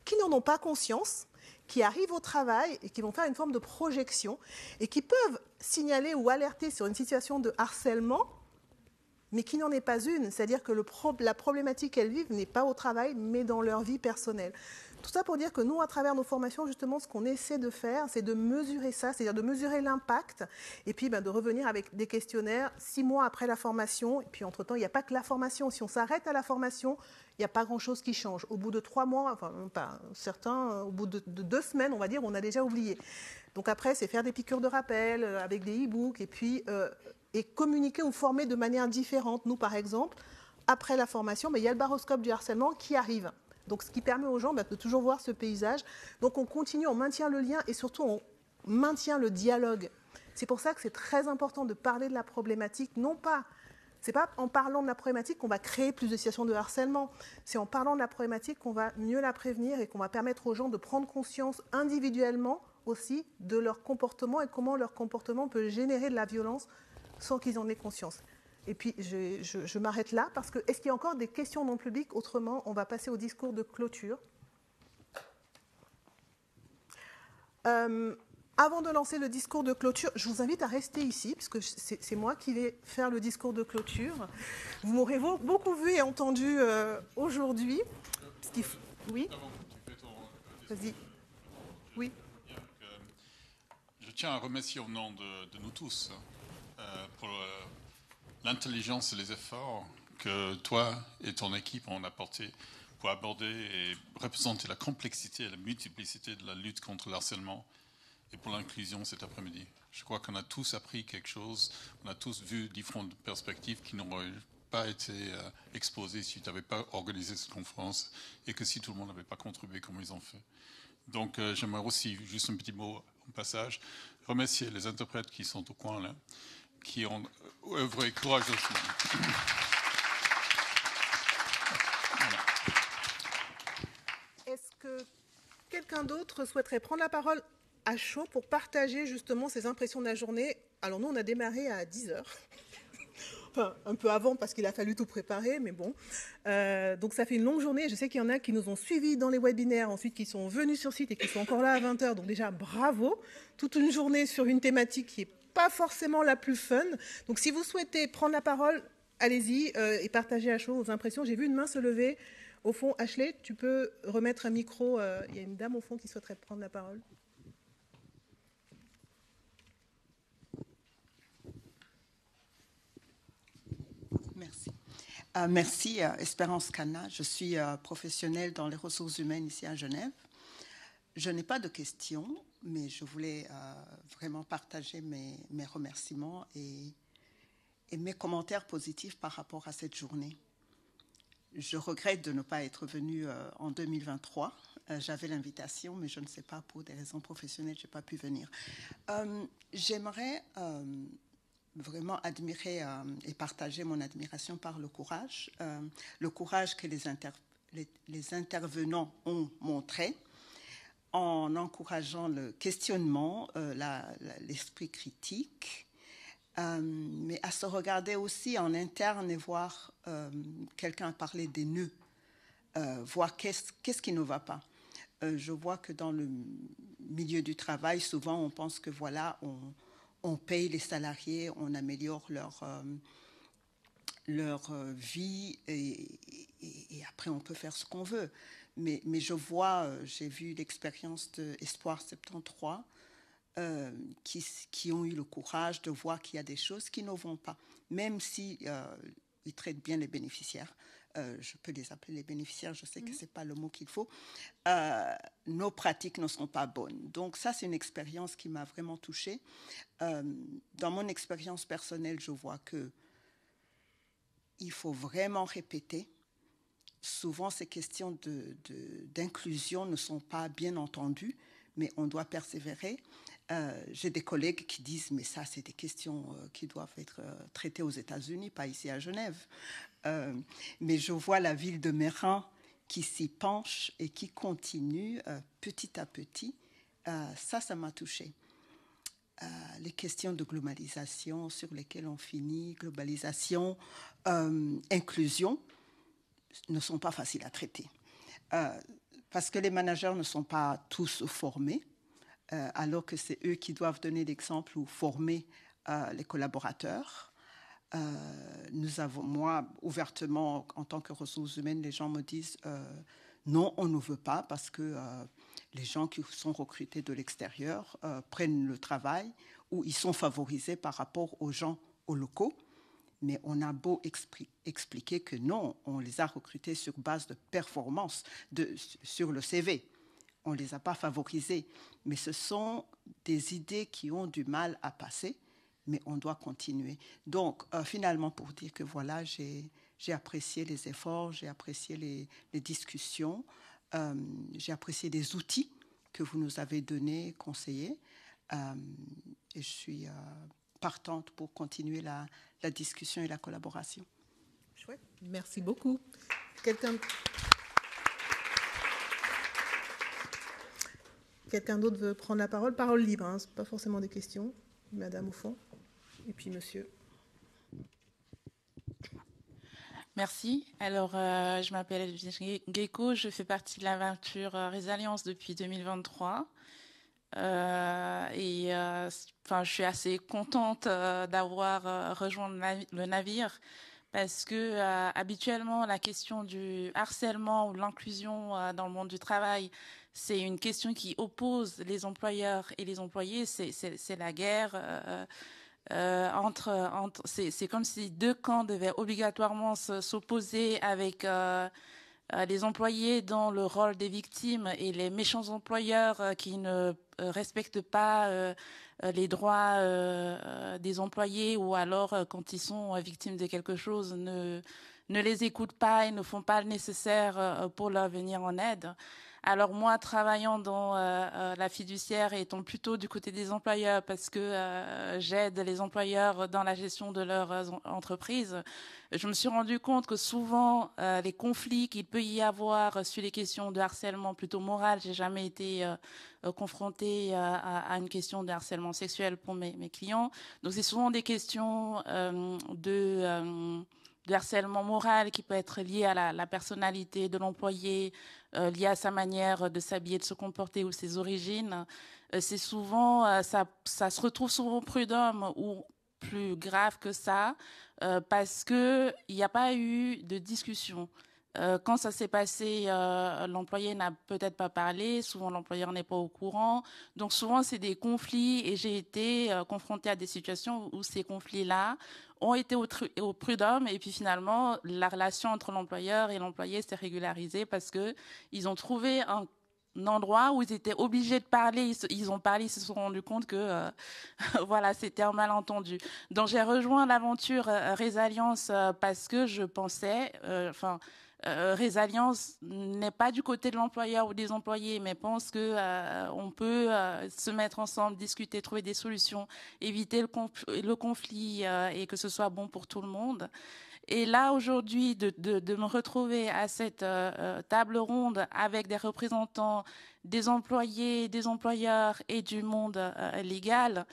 qui n'en ont pas conscience, qui arrivent au travail et qui vont faire une forme de projection et qui peuvent signaler ou alerter sur une situation de harcèlement, mais qui n'en est pas une. C'est-à-dire que la problématique qu'elles vivent n'est pas au travail, mais dans leur vie personnelle. Tout ça pour dire que nous, à travers nos formations, justement, ce qu'on essaie de faire, c'est de mesurer ça, c'est-à-dire de mesurer l'impact, et puis de revenir avec des questionnaires 6 mois après la formation. Et puis, entre-temps, il n'y a pas que la formation. Si on s'arrête à la formation, il n'y a pas grand-chose qui change. Au bout de 3 mois, enfin, pas certains, au bout de 2 semaines, on va dire, on a déjà oublié. Donc après, c'est faire des piqûres de rappel avec des e-books, et puis et communiquer ou former de manière différente. Nous, par exemple, après la formation, il y a le baroscope du harcèlement qui arrive. Donc, ce qui permet aux gens de toujours voir ce paysage. Donc, on continue, on maintient le lien et surtout, on maintient le dialogue. C'est pour ça que c'est très important de parler de la problématique. C'est pas en parlant de la problématique qu'on va créer plus de situations de harcèlement. C'est en parlant de la problématique qu'on va mieux la prévenir et qu'on va permettre aux gens de prendre conscience individuellement aussi de leur comportement et comment leur comportement peut générer de la violence sans qu'ils en aient conscience. Et puis, je m'arrête là parce que, est-ce qu'il y a encore des questions dans le public? Autrement, on va passer au discours de clôture. Avant de lancer le discours de clôture, je vous invite à rester ici, puisque c'est moi qui vais faire le discours de clôture. Vous m'aurez beaucoup vu et entendu aujourd'hui. Oui. Vas-y. Oui. Je tiens à remercier au nom de nous tous pour l'intelligence et les efforts que toi et ton équipe ont apportés pour aborder et représenter la complexité et la multiplicité de la lutte contre le harcèlement et pour l'inclusion cet après-midi. Je crois qu'on a tous appris quelque chose, on a tous vu différentes perspectives qui n'auraient pas été exposées si tu n'avais pas organisé cette conférence et que si tout le monde n'avait pas contribué comme ils ont fait. Donc j'aimerais aussi, juste un petit mot au passage, remercier les interprètes qui sont au coin là, qui ont œuvré courageusement. Voilà. Est-ce que quelqu'un d'autre souhaiterait prendre la parole à chaud pour partager justement ses impressions de la journée? Alors nous, on a démarré à 10h. Enfin, un peu avant parce qu'il a fallu tout préparer, mais bon. Donc ça fait une longue journée. Je sais qu'il y en a qui nous ont suivis dans les webinaires, ensuite qui sont venus sur site et qui sont encore là à 20h. Donc déjà, bravo. Toute une journée sur une thématique qui n'est pas forcément la plus fun. Donc si vous souhaitez prendre la parole, allez-y et partagez à chaud vos impressions. J'ai vu une main se lever. Au fond, Ashley, tu peux remettre un micro. Il y a une dame au fond qui souhaiterait prendre la parole. Merci. Merci, Espérance Cana. Je suis professionnelle dans les ressources humaines ici à Genève. Je n'ai pas de questions, mais je voulais vraiment partager mes remerciements et mes commentaires positifs par rapport à cette journée. Je regrette de ne pas être venue en 2023. J'avais l'invitation, mais je ne sais pas, pour des raisons professionnelles, je n'ai pas pu venir. J'aimerais vraiment admirer et partager mon admiration par le courage que les intervenants ont montré en encourageant le questionnement, l'esprit critique, mais à se regarder aussi en interne et voir, quelqu'un a parlé des nœuds, voir qu'est-ce qui ne va pas. Je vois que dans le milieu du travail, souvent on pense que voilà, on paye les salariés, on améliore leur vie et après on peut faire ce qu'on veut. Mais je vois, j'ai vu l'expérience de Espoir 73 qui ont eu le courage de voir qu'il y a des choses qui ne vont pas, même si ils traitent bien les bénéficiaires. Je peux les appeler les bénéficiaires, je sais que ce n'est pas le mot qu'il faut. Nos pratiques ne sont pas bonnes. Donc ça, c'est une expérience qui m'a vraiment touchée. Dans mon expérience personnelle, je vois qu'il faut vraiment répéter. Souvent, ces questions d'inclusion ne sont pas bien entendues, mais on doit persévérer. J'ai des collègues qui disent, mais ça, c'est des questions qui doivent être traitées aux États-Unis, pas ici à Genève. Mais je vois la ville de Mérin qui s'y penche et qui continue petit à petit. Ça m'a touchée. les questions de globalisation sur lesquelles on finit, globalisation, inclusion, ne sont pas faciles à traiter. Parce que les managers ne sont pas tous formés, alors que c'est eux qui doivent donner l'exemple ou former les collaborateurs. Moi, ouvertement, en tant que ressources humaines, les gens me disent non, on ne veut pas parce que les gens qui sont recrutés de l'extérieur prennent le travail ou ils sont favorisés par rapport aux gens aux locaux. Mais on a beau expliquer que non, on les a recrutés sur base de performance, sur le CV. On ne les a pas favorisés. Mais ce sont des idées qui ont du mal à passer, mais on doit continuer. Donc, finalement, pour dire que voilà, j'ai apprécié les efforts, j'ai apprécié les discussions, j'ai apprécié les outils que vous nous avez donnés, conseillés. Et je suis partante pour continuer la discussion et la collaboration. Chouette, merci beaucoup. Quelqu'un d'autre veut prendre la parole? Parole libre, hein, ce n'est pas forcément des questions. Madame au fond, et puis monsieur. Merci. Alors, je m'appelle Edwige Gecko, je fais partie de l'aventure Résilience depuis 2023. Je suis assez contente d'avoir rejoint le navire parce que habituellement la question du harcèlement ou de l'inclusion dans le monde du travail, c'est une question qui oppose les employeurs et les employés. C'est la guerre c'est comme si deux camps devaient obligatoirement s'opposer avec les employés dans le rôle des victimes et les méchants employeurs qui ne respectent pas les droits des employés ou alors quand ils sont victimes de quelque chose ne les écoutent pas et ne font pas le nécessaire pour leur venir en aide. Alors moi, travaillant dans la fiduciaire et étant plutôt du côté des employeurs parce que j'aide les employeurs dans la gestion de leurs entreprises, je me suis rendu compte que souvent les conflits qu'il peut y avoir sur les questions de harcèlement plutôt moral, j'ai jamais été confrontée à une question de harcèlement sexuel pour mes clients. Donc c'est souvent des questions de harcèlement moral qui peut être lié à la personnalité de l'employé, lié à sa manière de s'habiller, de se comporter ou ses origines. C'est souvent, ça se retrouve souvent au prud'homme ou plus grave que ça, parce qu'il n'y a pas eu de discussion. Quand ça s'est passé, l'employé n'a peut-être pas parlé, souvent l'employeur n'est pas au courant. Donc souvent c'est des conflits et j'ai été confrontée à des situations où ces conflits-là ont été au prud'homme et puis finalement la relation entre l'employeur et l'employé s'est régularisée parce qu'ils ont trouvé un endroit où ils étaient obligés de parler, ils ont parlé, ils se sont rendus compte que voilà, c'était un malentendu. Donc j'ai rejoint l'aventure Résilience parce que je pensais, Résilience n'est pas du côté de l'employeur ou des employés, mais pense que on peut se mettre ensemble, discuter, trouver des solutions, éviter le conflit et que ce soit bon pour tout le monde. Et là, aujourd'hui, de me retrouver à cette table ronde avec des représentants des employés, des employeurs et du monde légal,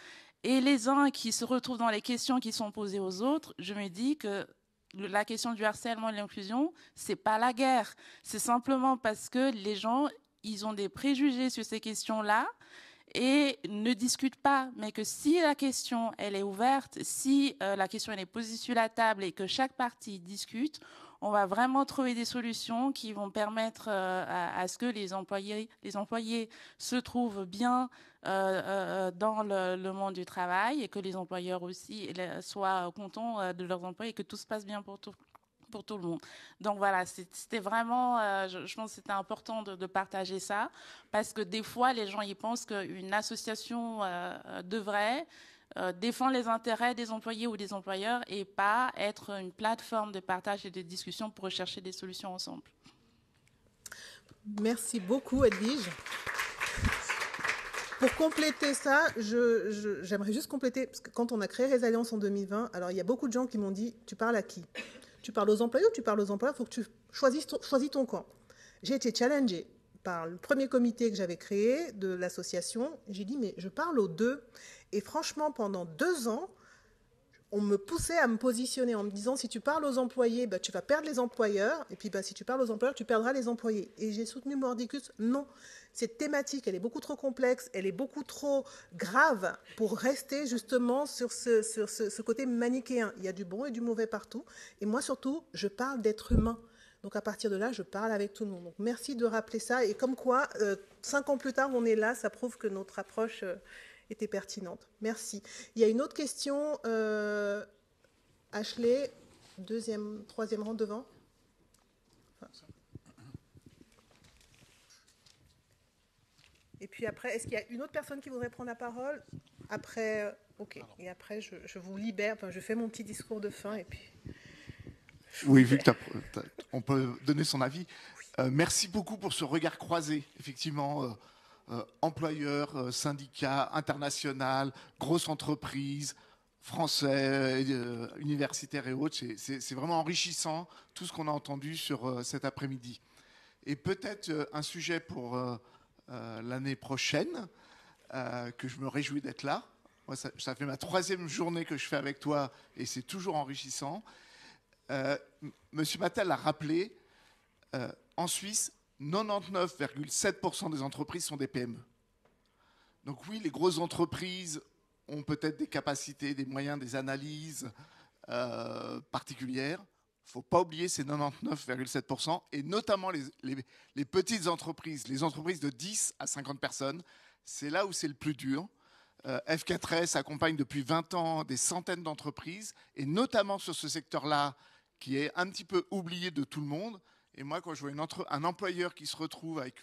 et les uns qui se retrouvent dans les questions qui sont posées aux autres, je me dis que la question du harcèlement et de l'inclusion, c'est pas la guerre. C'est simplement parce que les gens, ils ont des préjugés sur ces questions-là et ne discutent pas. Mais que si la question, elle est ouverte, si la question, elle est posée sur la table et que chaque partie discute, on va vraiment trouver des solutions qui vont permettre à ce que les employés se trouvent bien dans le monde du travail et que les employeurs aussi soient contents de leurs employés et que tout se passe bien pour tout le monde. Donc voilà, c'était vraiment, je pense que c'était important de partager ça parce que des fois, les gens y pensent qu'une association devrait défendre les intérêts des employés ou des employeurs et pas être une plateforme de partage et de discussion pour rechercher des solutions ensemble. Merci beaucoup, Edwige. Pour compléter ça, j'aimerais juste compléter, parce que quand on a créé Résilience en 2020, alors il y a beaucoup de gens qui m'ont dit, tu parles à qui? Tu parles aux employés ou tu parles aux employeurs? Il faut que tu choisis ton camp. J'ai été challengée par le premier comité que j'avais créé de l'association. J'ai dit, mais je parle aux deux. Et franchement, pendant 2 ans, on me poussait à me positionner en me disant, si tu parles aux employés, tu vas perdre les employeurs, et puis si tu parles aux employeurs, tu perdras les employés. Et j'ai soutenu Mordicus, non, cette thématique, elle est beaucoup trop complexe, elle est beaucoup trop grave pour rester justement sur ce côté manichéen. Il y a du bon et du mauvais partout, et moi surtout, je parle d'être humain. Donc à partir de là, je parle avec tout le monde. Donc merci de rappeler ça, et comme quoi, 5 ans plus tard, on est là, ça prouve que notre approche... était pertinente. Merci. Il y a une autre question. Ashley, 2e, 3e rang devant. Et puis après, est-ce qu'il y a une autre personne qui voudrait prendre la parole? Après, ok. Et après, je vous libère. Enfin, je fais mon petit discours de fin et puis... Oui, vu que on peut donner son avis. Merci beaucoup pour ce regard croisé, effectivement. Employeurs, syndicats, international, grosses entreprises, français, universitaires et autres. C'est vraiment enrichissant tout ce qu'on a entendu sur cet après-midi. Et peut-être un sujet pour l'année prochaine, que je me réjouis d'être là. Moi, ça fait ma 3e journée que je fais avec toi et c'est toujours enrichissant. Monsieur Mattel l'a rappelé, en Suisse, 99,7% des entreprises sont des PME. Donc oui, les grosses entreprises ont peut-être des capacités, des moyens, des analyses particulières. Il ne faut pas oublier ces 99,7%, et notamment les petites entreprises, les entreprises de 10 à 50 personnes. C'est là où c'est le plus dur. F4S accompagne depuis 20 ans des centaines d'entreprises, et notamment sur ce secteur-là, qui est un petit peu oublié de tout le monde. Et moi, quand je vois un employeur qui se retrouve avec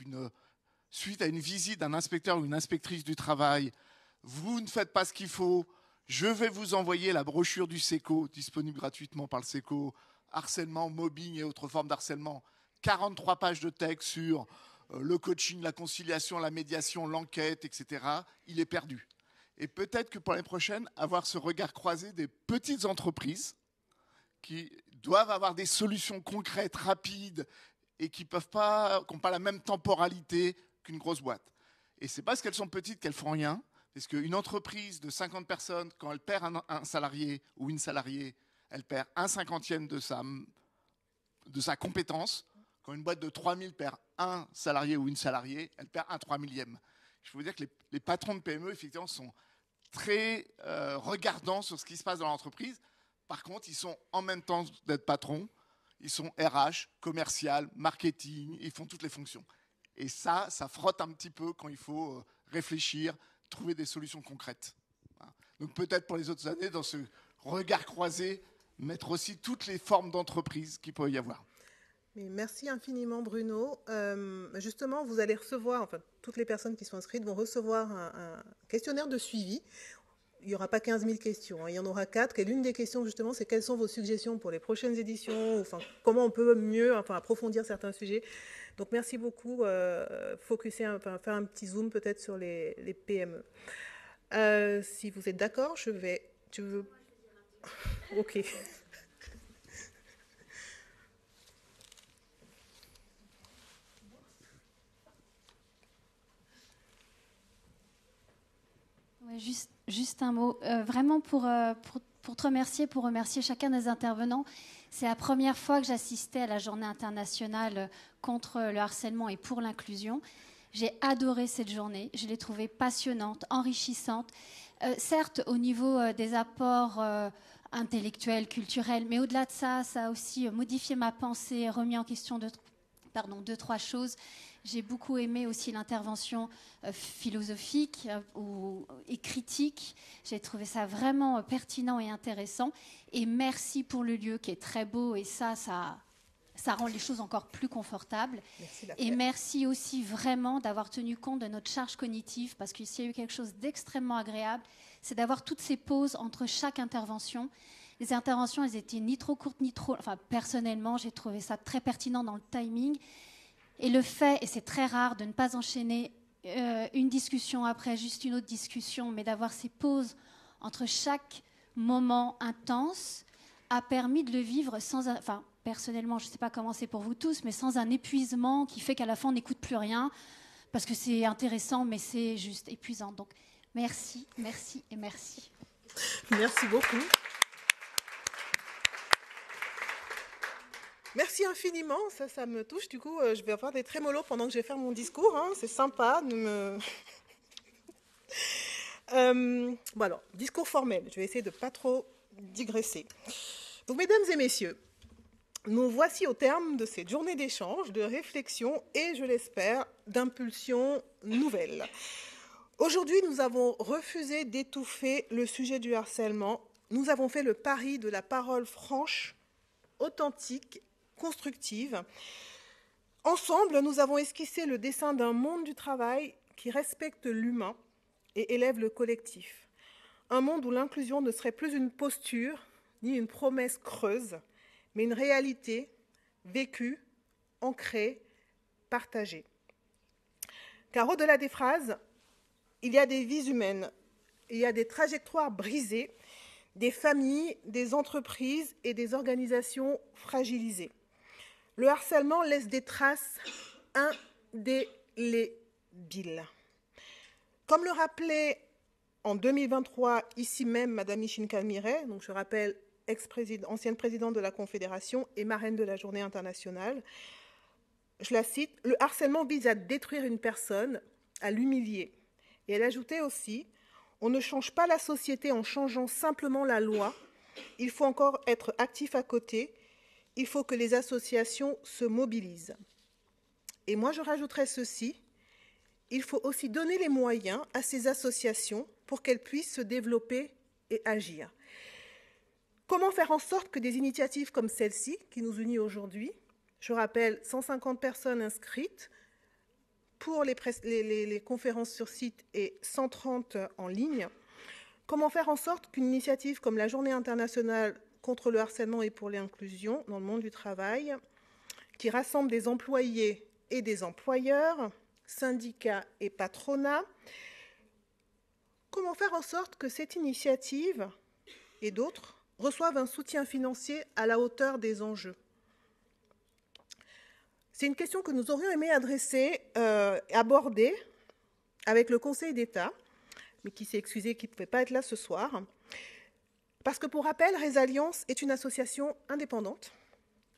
suite à une visite d'un inspecteur ou une inspectrice du travail, vous ne faites pas ce qu'il faut, je vais vous envoyer la brochure du SECO, disponible gratuitement par le SECO, harcèlement, mobbing et autres formes d'harcèlement, 43 pages de texte sur le coaching, la conciliation, la médiation, l'enquête, etc., il est perdu. Et peut-être que pour l'année prochaine, avoir ce regard croisé des petites entreprises qui doivent avoir des solutions concrètes, rapides, et qui n'ont pas la même temporalité qu'une grosse boîte. Et ce n'est pas parce qu'elles sont petites qu'elles ne font rien, parce qu'une entreprise de 50 personnes, quand elle perd un salarié ou une salariée, elle perd 1/50 de sa compétence. Quand une boîte de 3000 perd un salarié ou une salariée, elle perd 1/3000. Je peux vous dire que les patrons de PME, effectivement, sont très regardants sur ce qui se passe dans l'entreprise. Par contre, ils sont en même temps d'être patrons, ils sont RH, commercial, marketing, ils font toutes les fonctions. Et ça frotte un petit peu quand il faut réfléchir, trouver des solutions concrètes. Voilà. Donc peut-être pour les autres années, dans ce regard croisé, mettre aussi toutes les formes d'entreprise qu'il peut y avoir. Mais merci infiniment Bruno. Justement, vous allez recevoir, enfin toutes les personnes qui sont inscrites vont recevoir un questionnaire de suivi. Il n'y aura pas 15 000 questions, hein. Il y en aura 4. Et l'une des questions, justement, c'est quelles sont vos suggestions pour les prochaines éditions, enfin, comment on peut mieux approfondir certains sujets. Donc, merci beaucoup. Faire un petit zoom peut-être sur les PME. Si vous êtes d'accord, Tu veux... Ok. Ouais, juste un mot. Vraiment pour te remercier, pour remercier chacun des intervenants. C'est la première fois que j'assistais à la journée internationale contre le harcèlement et pour l'inclusion. J'ai adoré cette journée. Je l'ai trouvée passionnante, enrichissante. Certes, au niveau des apports intellectuels, culturels, mais au-delà de ça, ça a aussi modifié ma pensée, remis en question deux, trois choses. J'ai beaucoup aimé aussi l'intervention philosophique et critique. J'ai trouvé ça vraiment pertinent et intéressant. Et merci pour le lieu qui est très beau. Et ça rend les choses encore plus confortables. Et merci aussi vraiment d'avoir tenu compte de notre charge cognitive, parce qu'il y a eu quelque chose d'extrêmement agréable, c'est d'avoir toutes ces pauses entre chaque intervention. Les interventions, elles étaient ni trop courtes, ni trop... Enfin, personnellement, j'ai trouvé ça très pertinent dans le timing. Et le fait, et c'est très rare, de ne pas enchaîner une discussion après juste une autre discussion, mais d'avoir ces pauses entre chaque moment intense, a permis de le vivre sans... Enfin, personnellement, je ne sais pas comment c'est pour vous tous, mais sans un épuisement qui fait qu'à la fin, on n'écoute plus rien, parce que c'est intéressant, mais c'est juste épuisant. Donc, Merci, merci et merci. Merci beaucoup. Merci infiniment, ça me touche. Du coup, je vais avoir des trémolos pendant que je vais faire mon discours. Hein. C'est sympa de me... bon alors, discours formel. Je vais essayer de ne pas trop digresser. Donc, mesdames et messieurs, nous voici au terme de cette journée d'échange, de réflexion et, je l'espère, d'impulsion nouvelle. Aujourd'hui, nous avons refusé d'étouffer le sujet du harcèlement. Nous avons fait le pari de la parole franche, authentique, constructive. Ensemble, nous avons esquissé le dessin d'un monde du travail qui respecte l'humain et élève le collectif. Un monde où l'inclusion ne serait plus une posture ni une promesse creuse, mais une réalité vécue, ancrée, partagée. Car au-delà des phrases, il y a des vies humaines, il y a des trajectoires brisées, des familles, des entreprises et des organisations fragilisées. Le harcèlement laisse des traces indélébiles. Comme le rappelait en 2023, ici même, Madame Micheline Calmiret, donc je rappelle, ancienne présidente de la Confédération et marraine de la Journée internationale, je la cite, « Le harcèlement vise à détruire une personne, à l'humilier. » Et elle ajoutait aussi, « On ne change pas la société en changeant simplement la loi. Il faut encore être actif à côté. Il faut que les associations se mobilisent. » Et moi, je rajouterais ceci, il faut aussi donner les moyens à ces associations pour qu'elles puissent se développer et agir. Comment faire en sorte que des initiatives comme celle-ci, qui nous unit aujourd'hui, je rappelle 150 personnes inscrites pour les conférences sur site et 130 en ligne, comment faire en sorte qu'une initiative comme la Journée internationale contre le harcèlement et pour l'inclusion dans le monde du travail, qui rassemble des employés et des employeurs, syndicats et patronats, comment faire en sorte que cette initiative et d'autres reçoivent un soutien financier à la hauteur des enjeux? C'est une question que nous aurions aimé aborder avec le Conseil d'État, mais qui s'est excusé qu'il ne pouvait pas être là ce soir. Parce que, pour rappel, Résilience est une association indépendante,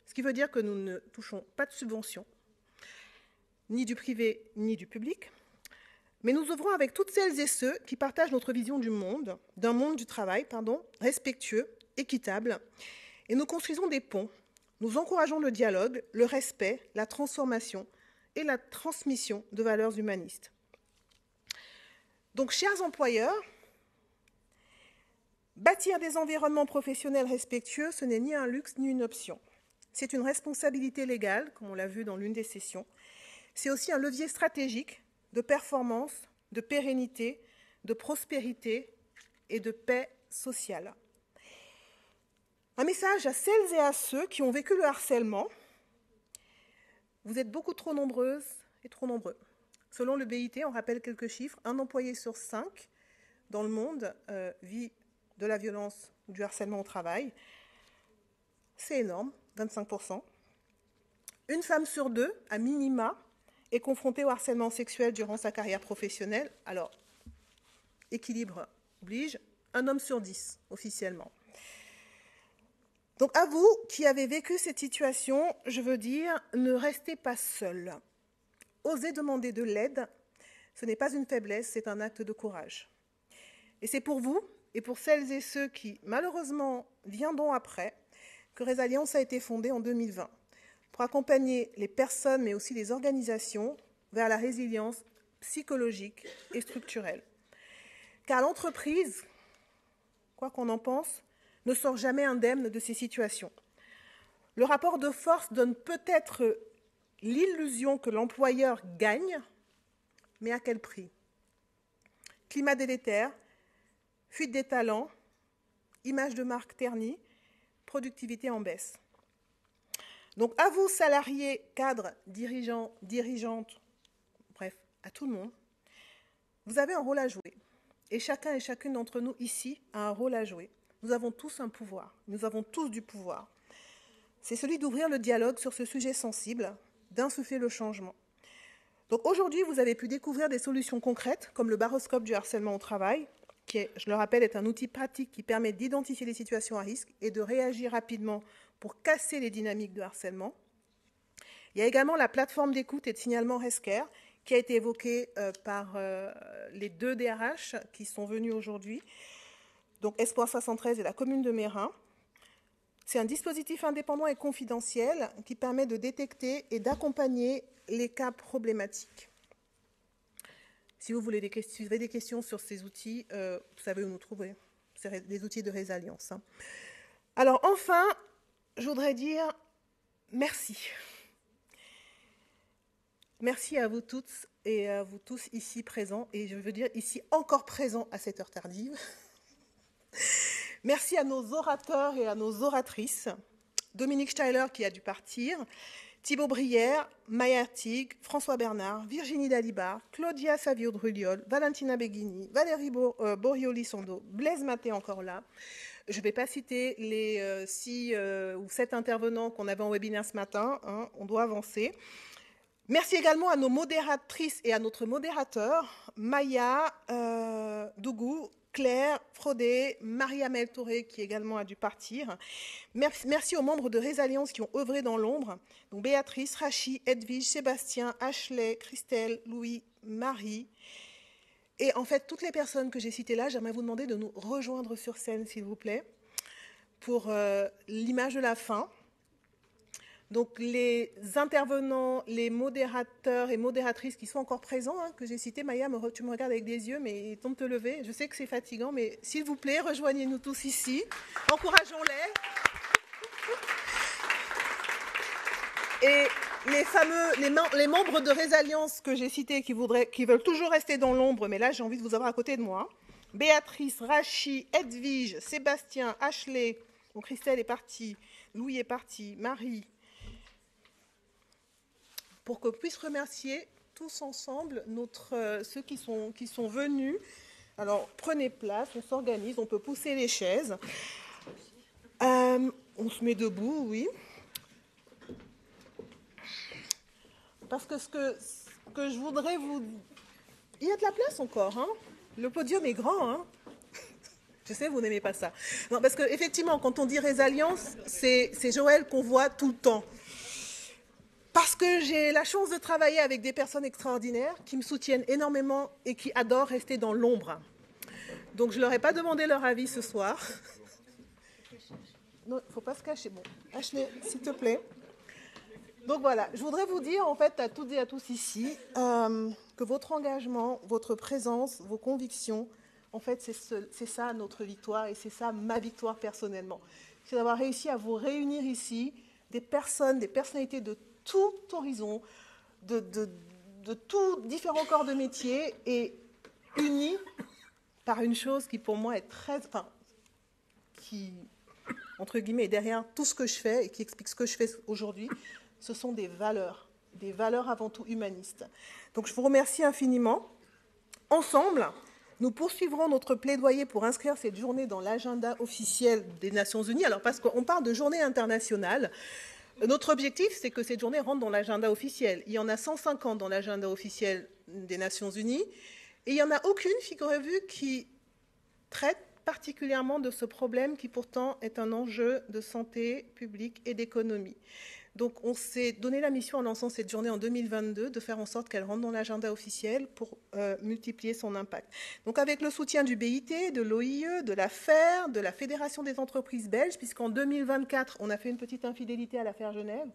ce qui veut dire que nous ne touchons pas de subventions, ni du privé, ni du public, mais nous œuvrons avec toutes celles et ceux qui partagent notre vision du monde, d'un monde du travail, respectueux, équitable, et nous construisons des ponts. Nous encourageons le dialogue, le respect, la transformation et la transmission de valeurs humanistes. Donc, chers employeurs, bâtir des environnements professionnels respectueux, ce n'est ni un luxe ni une option. C'est une responsabilité légale, comme on l'a vu dans l'une des sessions. C'est aussi un levier stratégique de performance, de pérennité, de prospérité et de paix sociale. Un message à celles et à ceux qui ont vécu le harcèlement. Vous êtes beaucoup trop nombreuses et trop nombreux. Selon le BIT, on rappelle quelques chiffres, un employé sur 5 dans le monde vit de la violence ou du harcèlement au travail. C'est énorme, 25%. Une femme sur 2, à minima, est confrontée au harcèlement sexuel durant sa carrière professionnelle. Alors, équilibre oblige, un homme sur 10, officiellement. Donc, à vous qui avez vécu cette situation, je veux dire, ne restez pas seuls. Osez demander de l'aide, ce n'est pas une faiblesse, c'est un acte de courage. Et c'est pour vous et pour celles et ceux qui, malheureusement, viendront après, que Résilience a été fondée en 2020, pour accompagner les personnes, mais aussi les organisations, vers la résilience psychologique et structurelle. Car l'entreprise, quoi qu'on en pense, ne sort jamais indemne de ces situations. Le rapport de force donne peut-être l'illusion que l'employeur gagne, mais à quel prix? Climat délétère, fuite des talents, image de marque ternie, productivité en baisse. Donc à vous, salariés, cadres, dirigeants, dirigeantes, bref, à tout le monde, vous avez un rôle à jouer. Et chacun et chacune d'entre nous ici a un rôle à jouer. Nous avons tous un pouvoir, nous avons tous du pouvoir. C'est celui d'ouvrir le dialogue sur ce sujet sensible, d'insuffler le changement. Donc aujourd'hui, vous avez pu découvrir des solutions concrètes, comme le baroscope du harcèlement au travail, qui, je le rappelle, est un outil pratique qui permet d'identifier les situations à risque et de réagir rapidement pour casser les dynamiques de harcèlement. Il y a également la plateforme d'écoute et de signalement Rescare, qui a été évoquée par les 2 DRH qui sont venus aujourd'hui, donc Espoir 73 et la commune de Meyrin. C'est un dispositif indépendant et confidentiel qui permet de détecter et d'accompagner les cas problématiques. Si vous avez des questions sur ces outils, vous savez où nous trouver. C'est des outils de résilience. Alors enfin, je voudrais dire merci. Merci à vous toutes et à vous tous ici présents, et je veux dire ici encore présents à cette heure tardive. Merci à nos orateurs et à nos oratrices. Dominique Steiler qui a dû partir, Thibaut Brière, Maya Artig, François Bernard, Virginie Dalibar, Claudia Savio-Druliol, Valentina Beghini, Valérie Borioli-Sondo, Blaise Maté encore là. Je ne vais pas citer les 6 ou 7 intervenants qu'on avait en webinaire ce matin, hein, on doit avancer. Merci également à nos modératrices et à notre modérateur, Maya, Dougou, Claire, Frodé, Maria-Mel Touré, qui également a dû partir. Merci aux membres de Résalience qui ont œuvré dans l'ombre. Donc Béatrice, Rachi, Edwige, Sébastien, Ashley, Christelle, Louis, Marie. Et en fait, toutes les personnes que j'ai citées là, j'aimerais vous demander de nous rejoindre sur scène, s'il vous plaît, pour l'image de la fin. Donc les intervenants, les modérateurs et modératrices qui sont encore présents, hein, que j'ai cités, Maya, tu me regardes avec des yeux, mais il tombe de te lever. Je sais que c'est fatigant, mais s'il vous plaît, rejoignez-nous tous ici. Encourageons-les. Et les membres de Résalience que j'ai cités, qui veulent toujours rester dans l'ombre, mais là j'ai envie de vous avoir à côté de moi. Béatrice, Rachi, Edwige, Sébastien, Ashley, donc Christelle est partie, Louis est parti, Marie, pour qu'on puisse remercier tous ensemble ceux qui sont venus. Alors, prenez place, on s'organise, on peut pousser les chaises. On se met debout, oui. Parce que ce que je voudrais vous... Il y a de la place encore, hein. Le podium est grand, hein. Je sais, vous n'aimez pas ça. Non, parce qu'effectivement, quand on dit Résalience, c'est Joël qu'on voit tout le temps. Parce que j'ai la chance de travailler avec des personnes extraordinaires qui me soutiennent énormément et qui adorent rester dans l'ombre. Donc, je ne leur ai pas demandé leur avis ce soir. Non, il ne faut pas se cacher. Bon, Ashley, s'il te plaît. Donc voilà, je voudrais vous dire en fait à toutes et à tous ici que votre engagement, votre présence, vos convictions, en fait c'est ça notre victoire et c'est ça ma victoire personnellement. C'est d'avoir réussi à vous réunir ici des personnalités de tout horizon, de tous différents corps de métier et unis par une chose qui pour moi est qui entre guillemets est derrière tout ce que je fais et qui explique ce que je fais aujourd'hui. Ce sont des valeurs avant tout humanistes. Donc je vous remercie infiniment. Ensemble, nous poursuivrons notre plaidoyer pour inscrire cette journée dans l'agenda officiel des Nations Unies. Alors parce qu'on parle de journée internationale, notre objectif, c'est que cette journée rentre dans l'agenda officiel. Il y en a 150 dans l'agenda officiel des Nations Unies, et il n'y en a aucune, figurez-vous, qui traite particulièrement de ce problème qui pourtant est un enjeu de santé publique et d'économie. Donc on s'est donné la mission en lançant cette journée en 2022 de faire en sorte qu'elle rentre dans l'agenda officiel pour multiplier son impact. Donc avec le soutien du BIT, de l'OIE, de la FER, de la Fédération des entreprises belges, puisqu'en 2024, on a fait une petite infidélité à l'affaire Genève.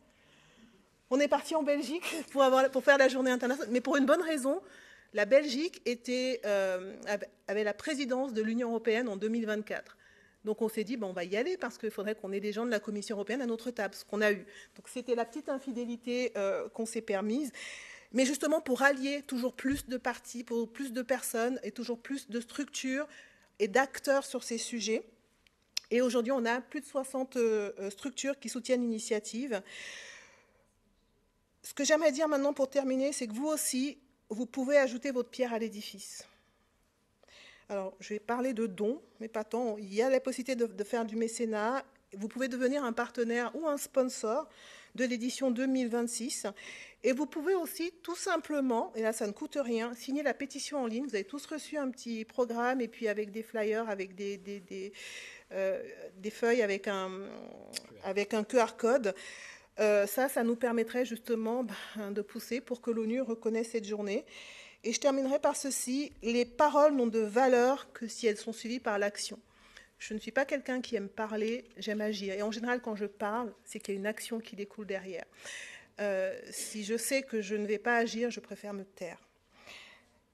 On est parti en Belgique pour faire la journée internationale, mais pour une bonne raison. La Belgique avait la présidence de l'Union européenne en 2024. Donc on s'est dit, on va y aller parce qu'il faudrait qu'on ait des gens de la Commission européenne à notre table, ce qu'on a eu. Donc c'était la petite infidélité qu'on s'est permise. Mais justement pour allier toujours plus de partis, pour plus de personnes et toujours plus de structures et d'acteurs sur ces sujets. Et aujourd'hui, on a plus de 60 structures qui soutiennent l'initiative. Ce que j'aimerais dire maintenant pour terminer, c'est que vous aussi, vous pouvez ajouter votre pierre à l'édifice. Alors, je vais parler de dons, mais pas tant. Il y a la possibilité de faire du mécénat. Vous pouvez devenir un partenaire ou un sponsor de l'édition 2026. Et vous pouvez aussi tout simplement, et là ça ne coûte rien, signer la pétition en ligne. Vous avez tous reçu un petit programme et puis avec des flyers, avec des feuilles avec un QR code. Ça nous permettrait justement de pousser pour que l'ONU reconnaisse cette journée. Et je terminerai par ceci, les paroles n'ont de valeur que si elles sont suivies par l'action. Je ne suis pas quelqu'un qui aime parler, j'aime agir. Et en général, quand je parle, c'est qu'il y a une action qui découle derrière. Si je sais que je ne vais pas agir, je préfère me taire.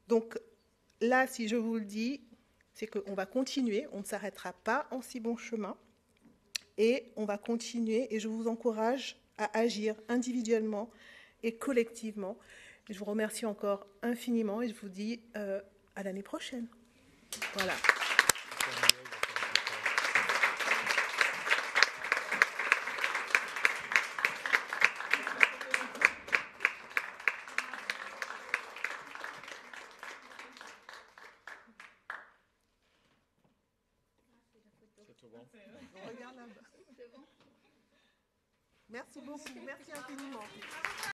Donc là, si je vous le dis, c'est qu'on va continuer, on ne s'arrêtera pas en si bon chemin. Et on va continuer, et je vous encourage à agir individuellement et collectivement. Je vous remercie encore infiniment et je vous dis à l'année prochaine. Voilà. Merci beaucoup, merci infiniment.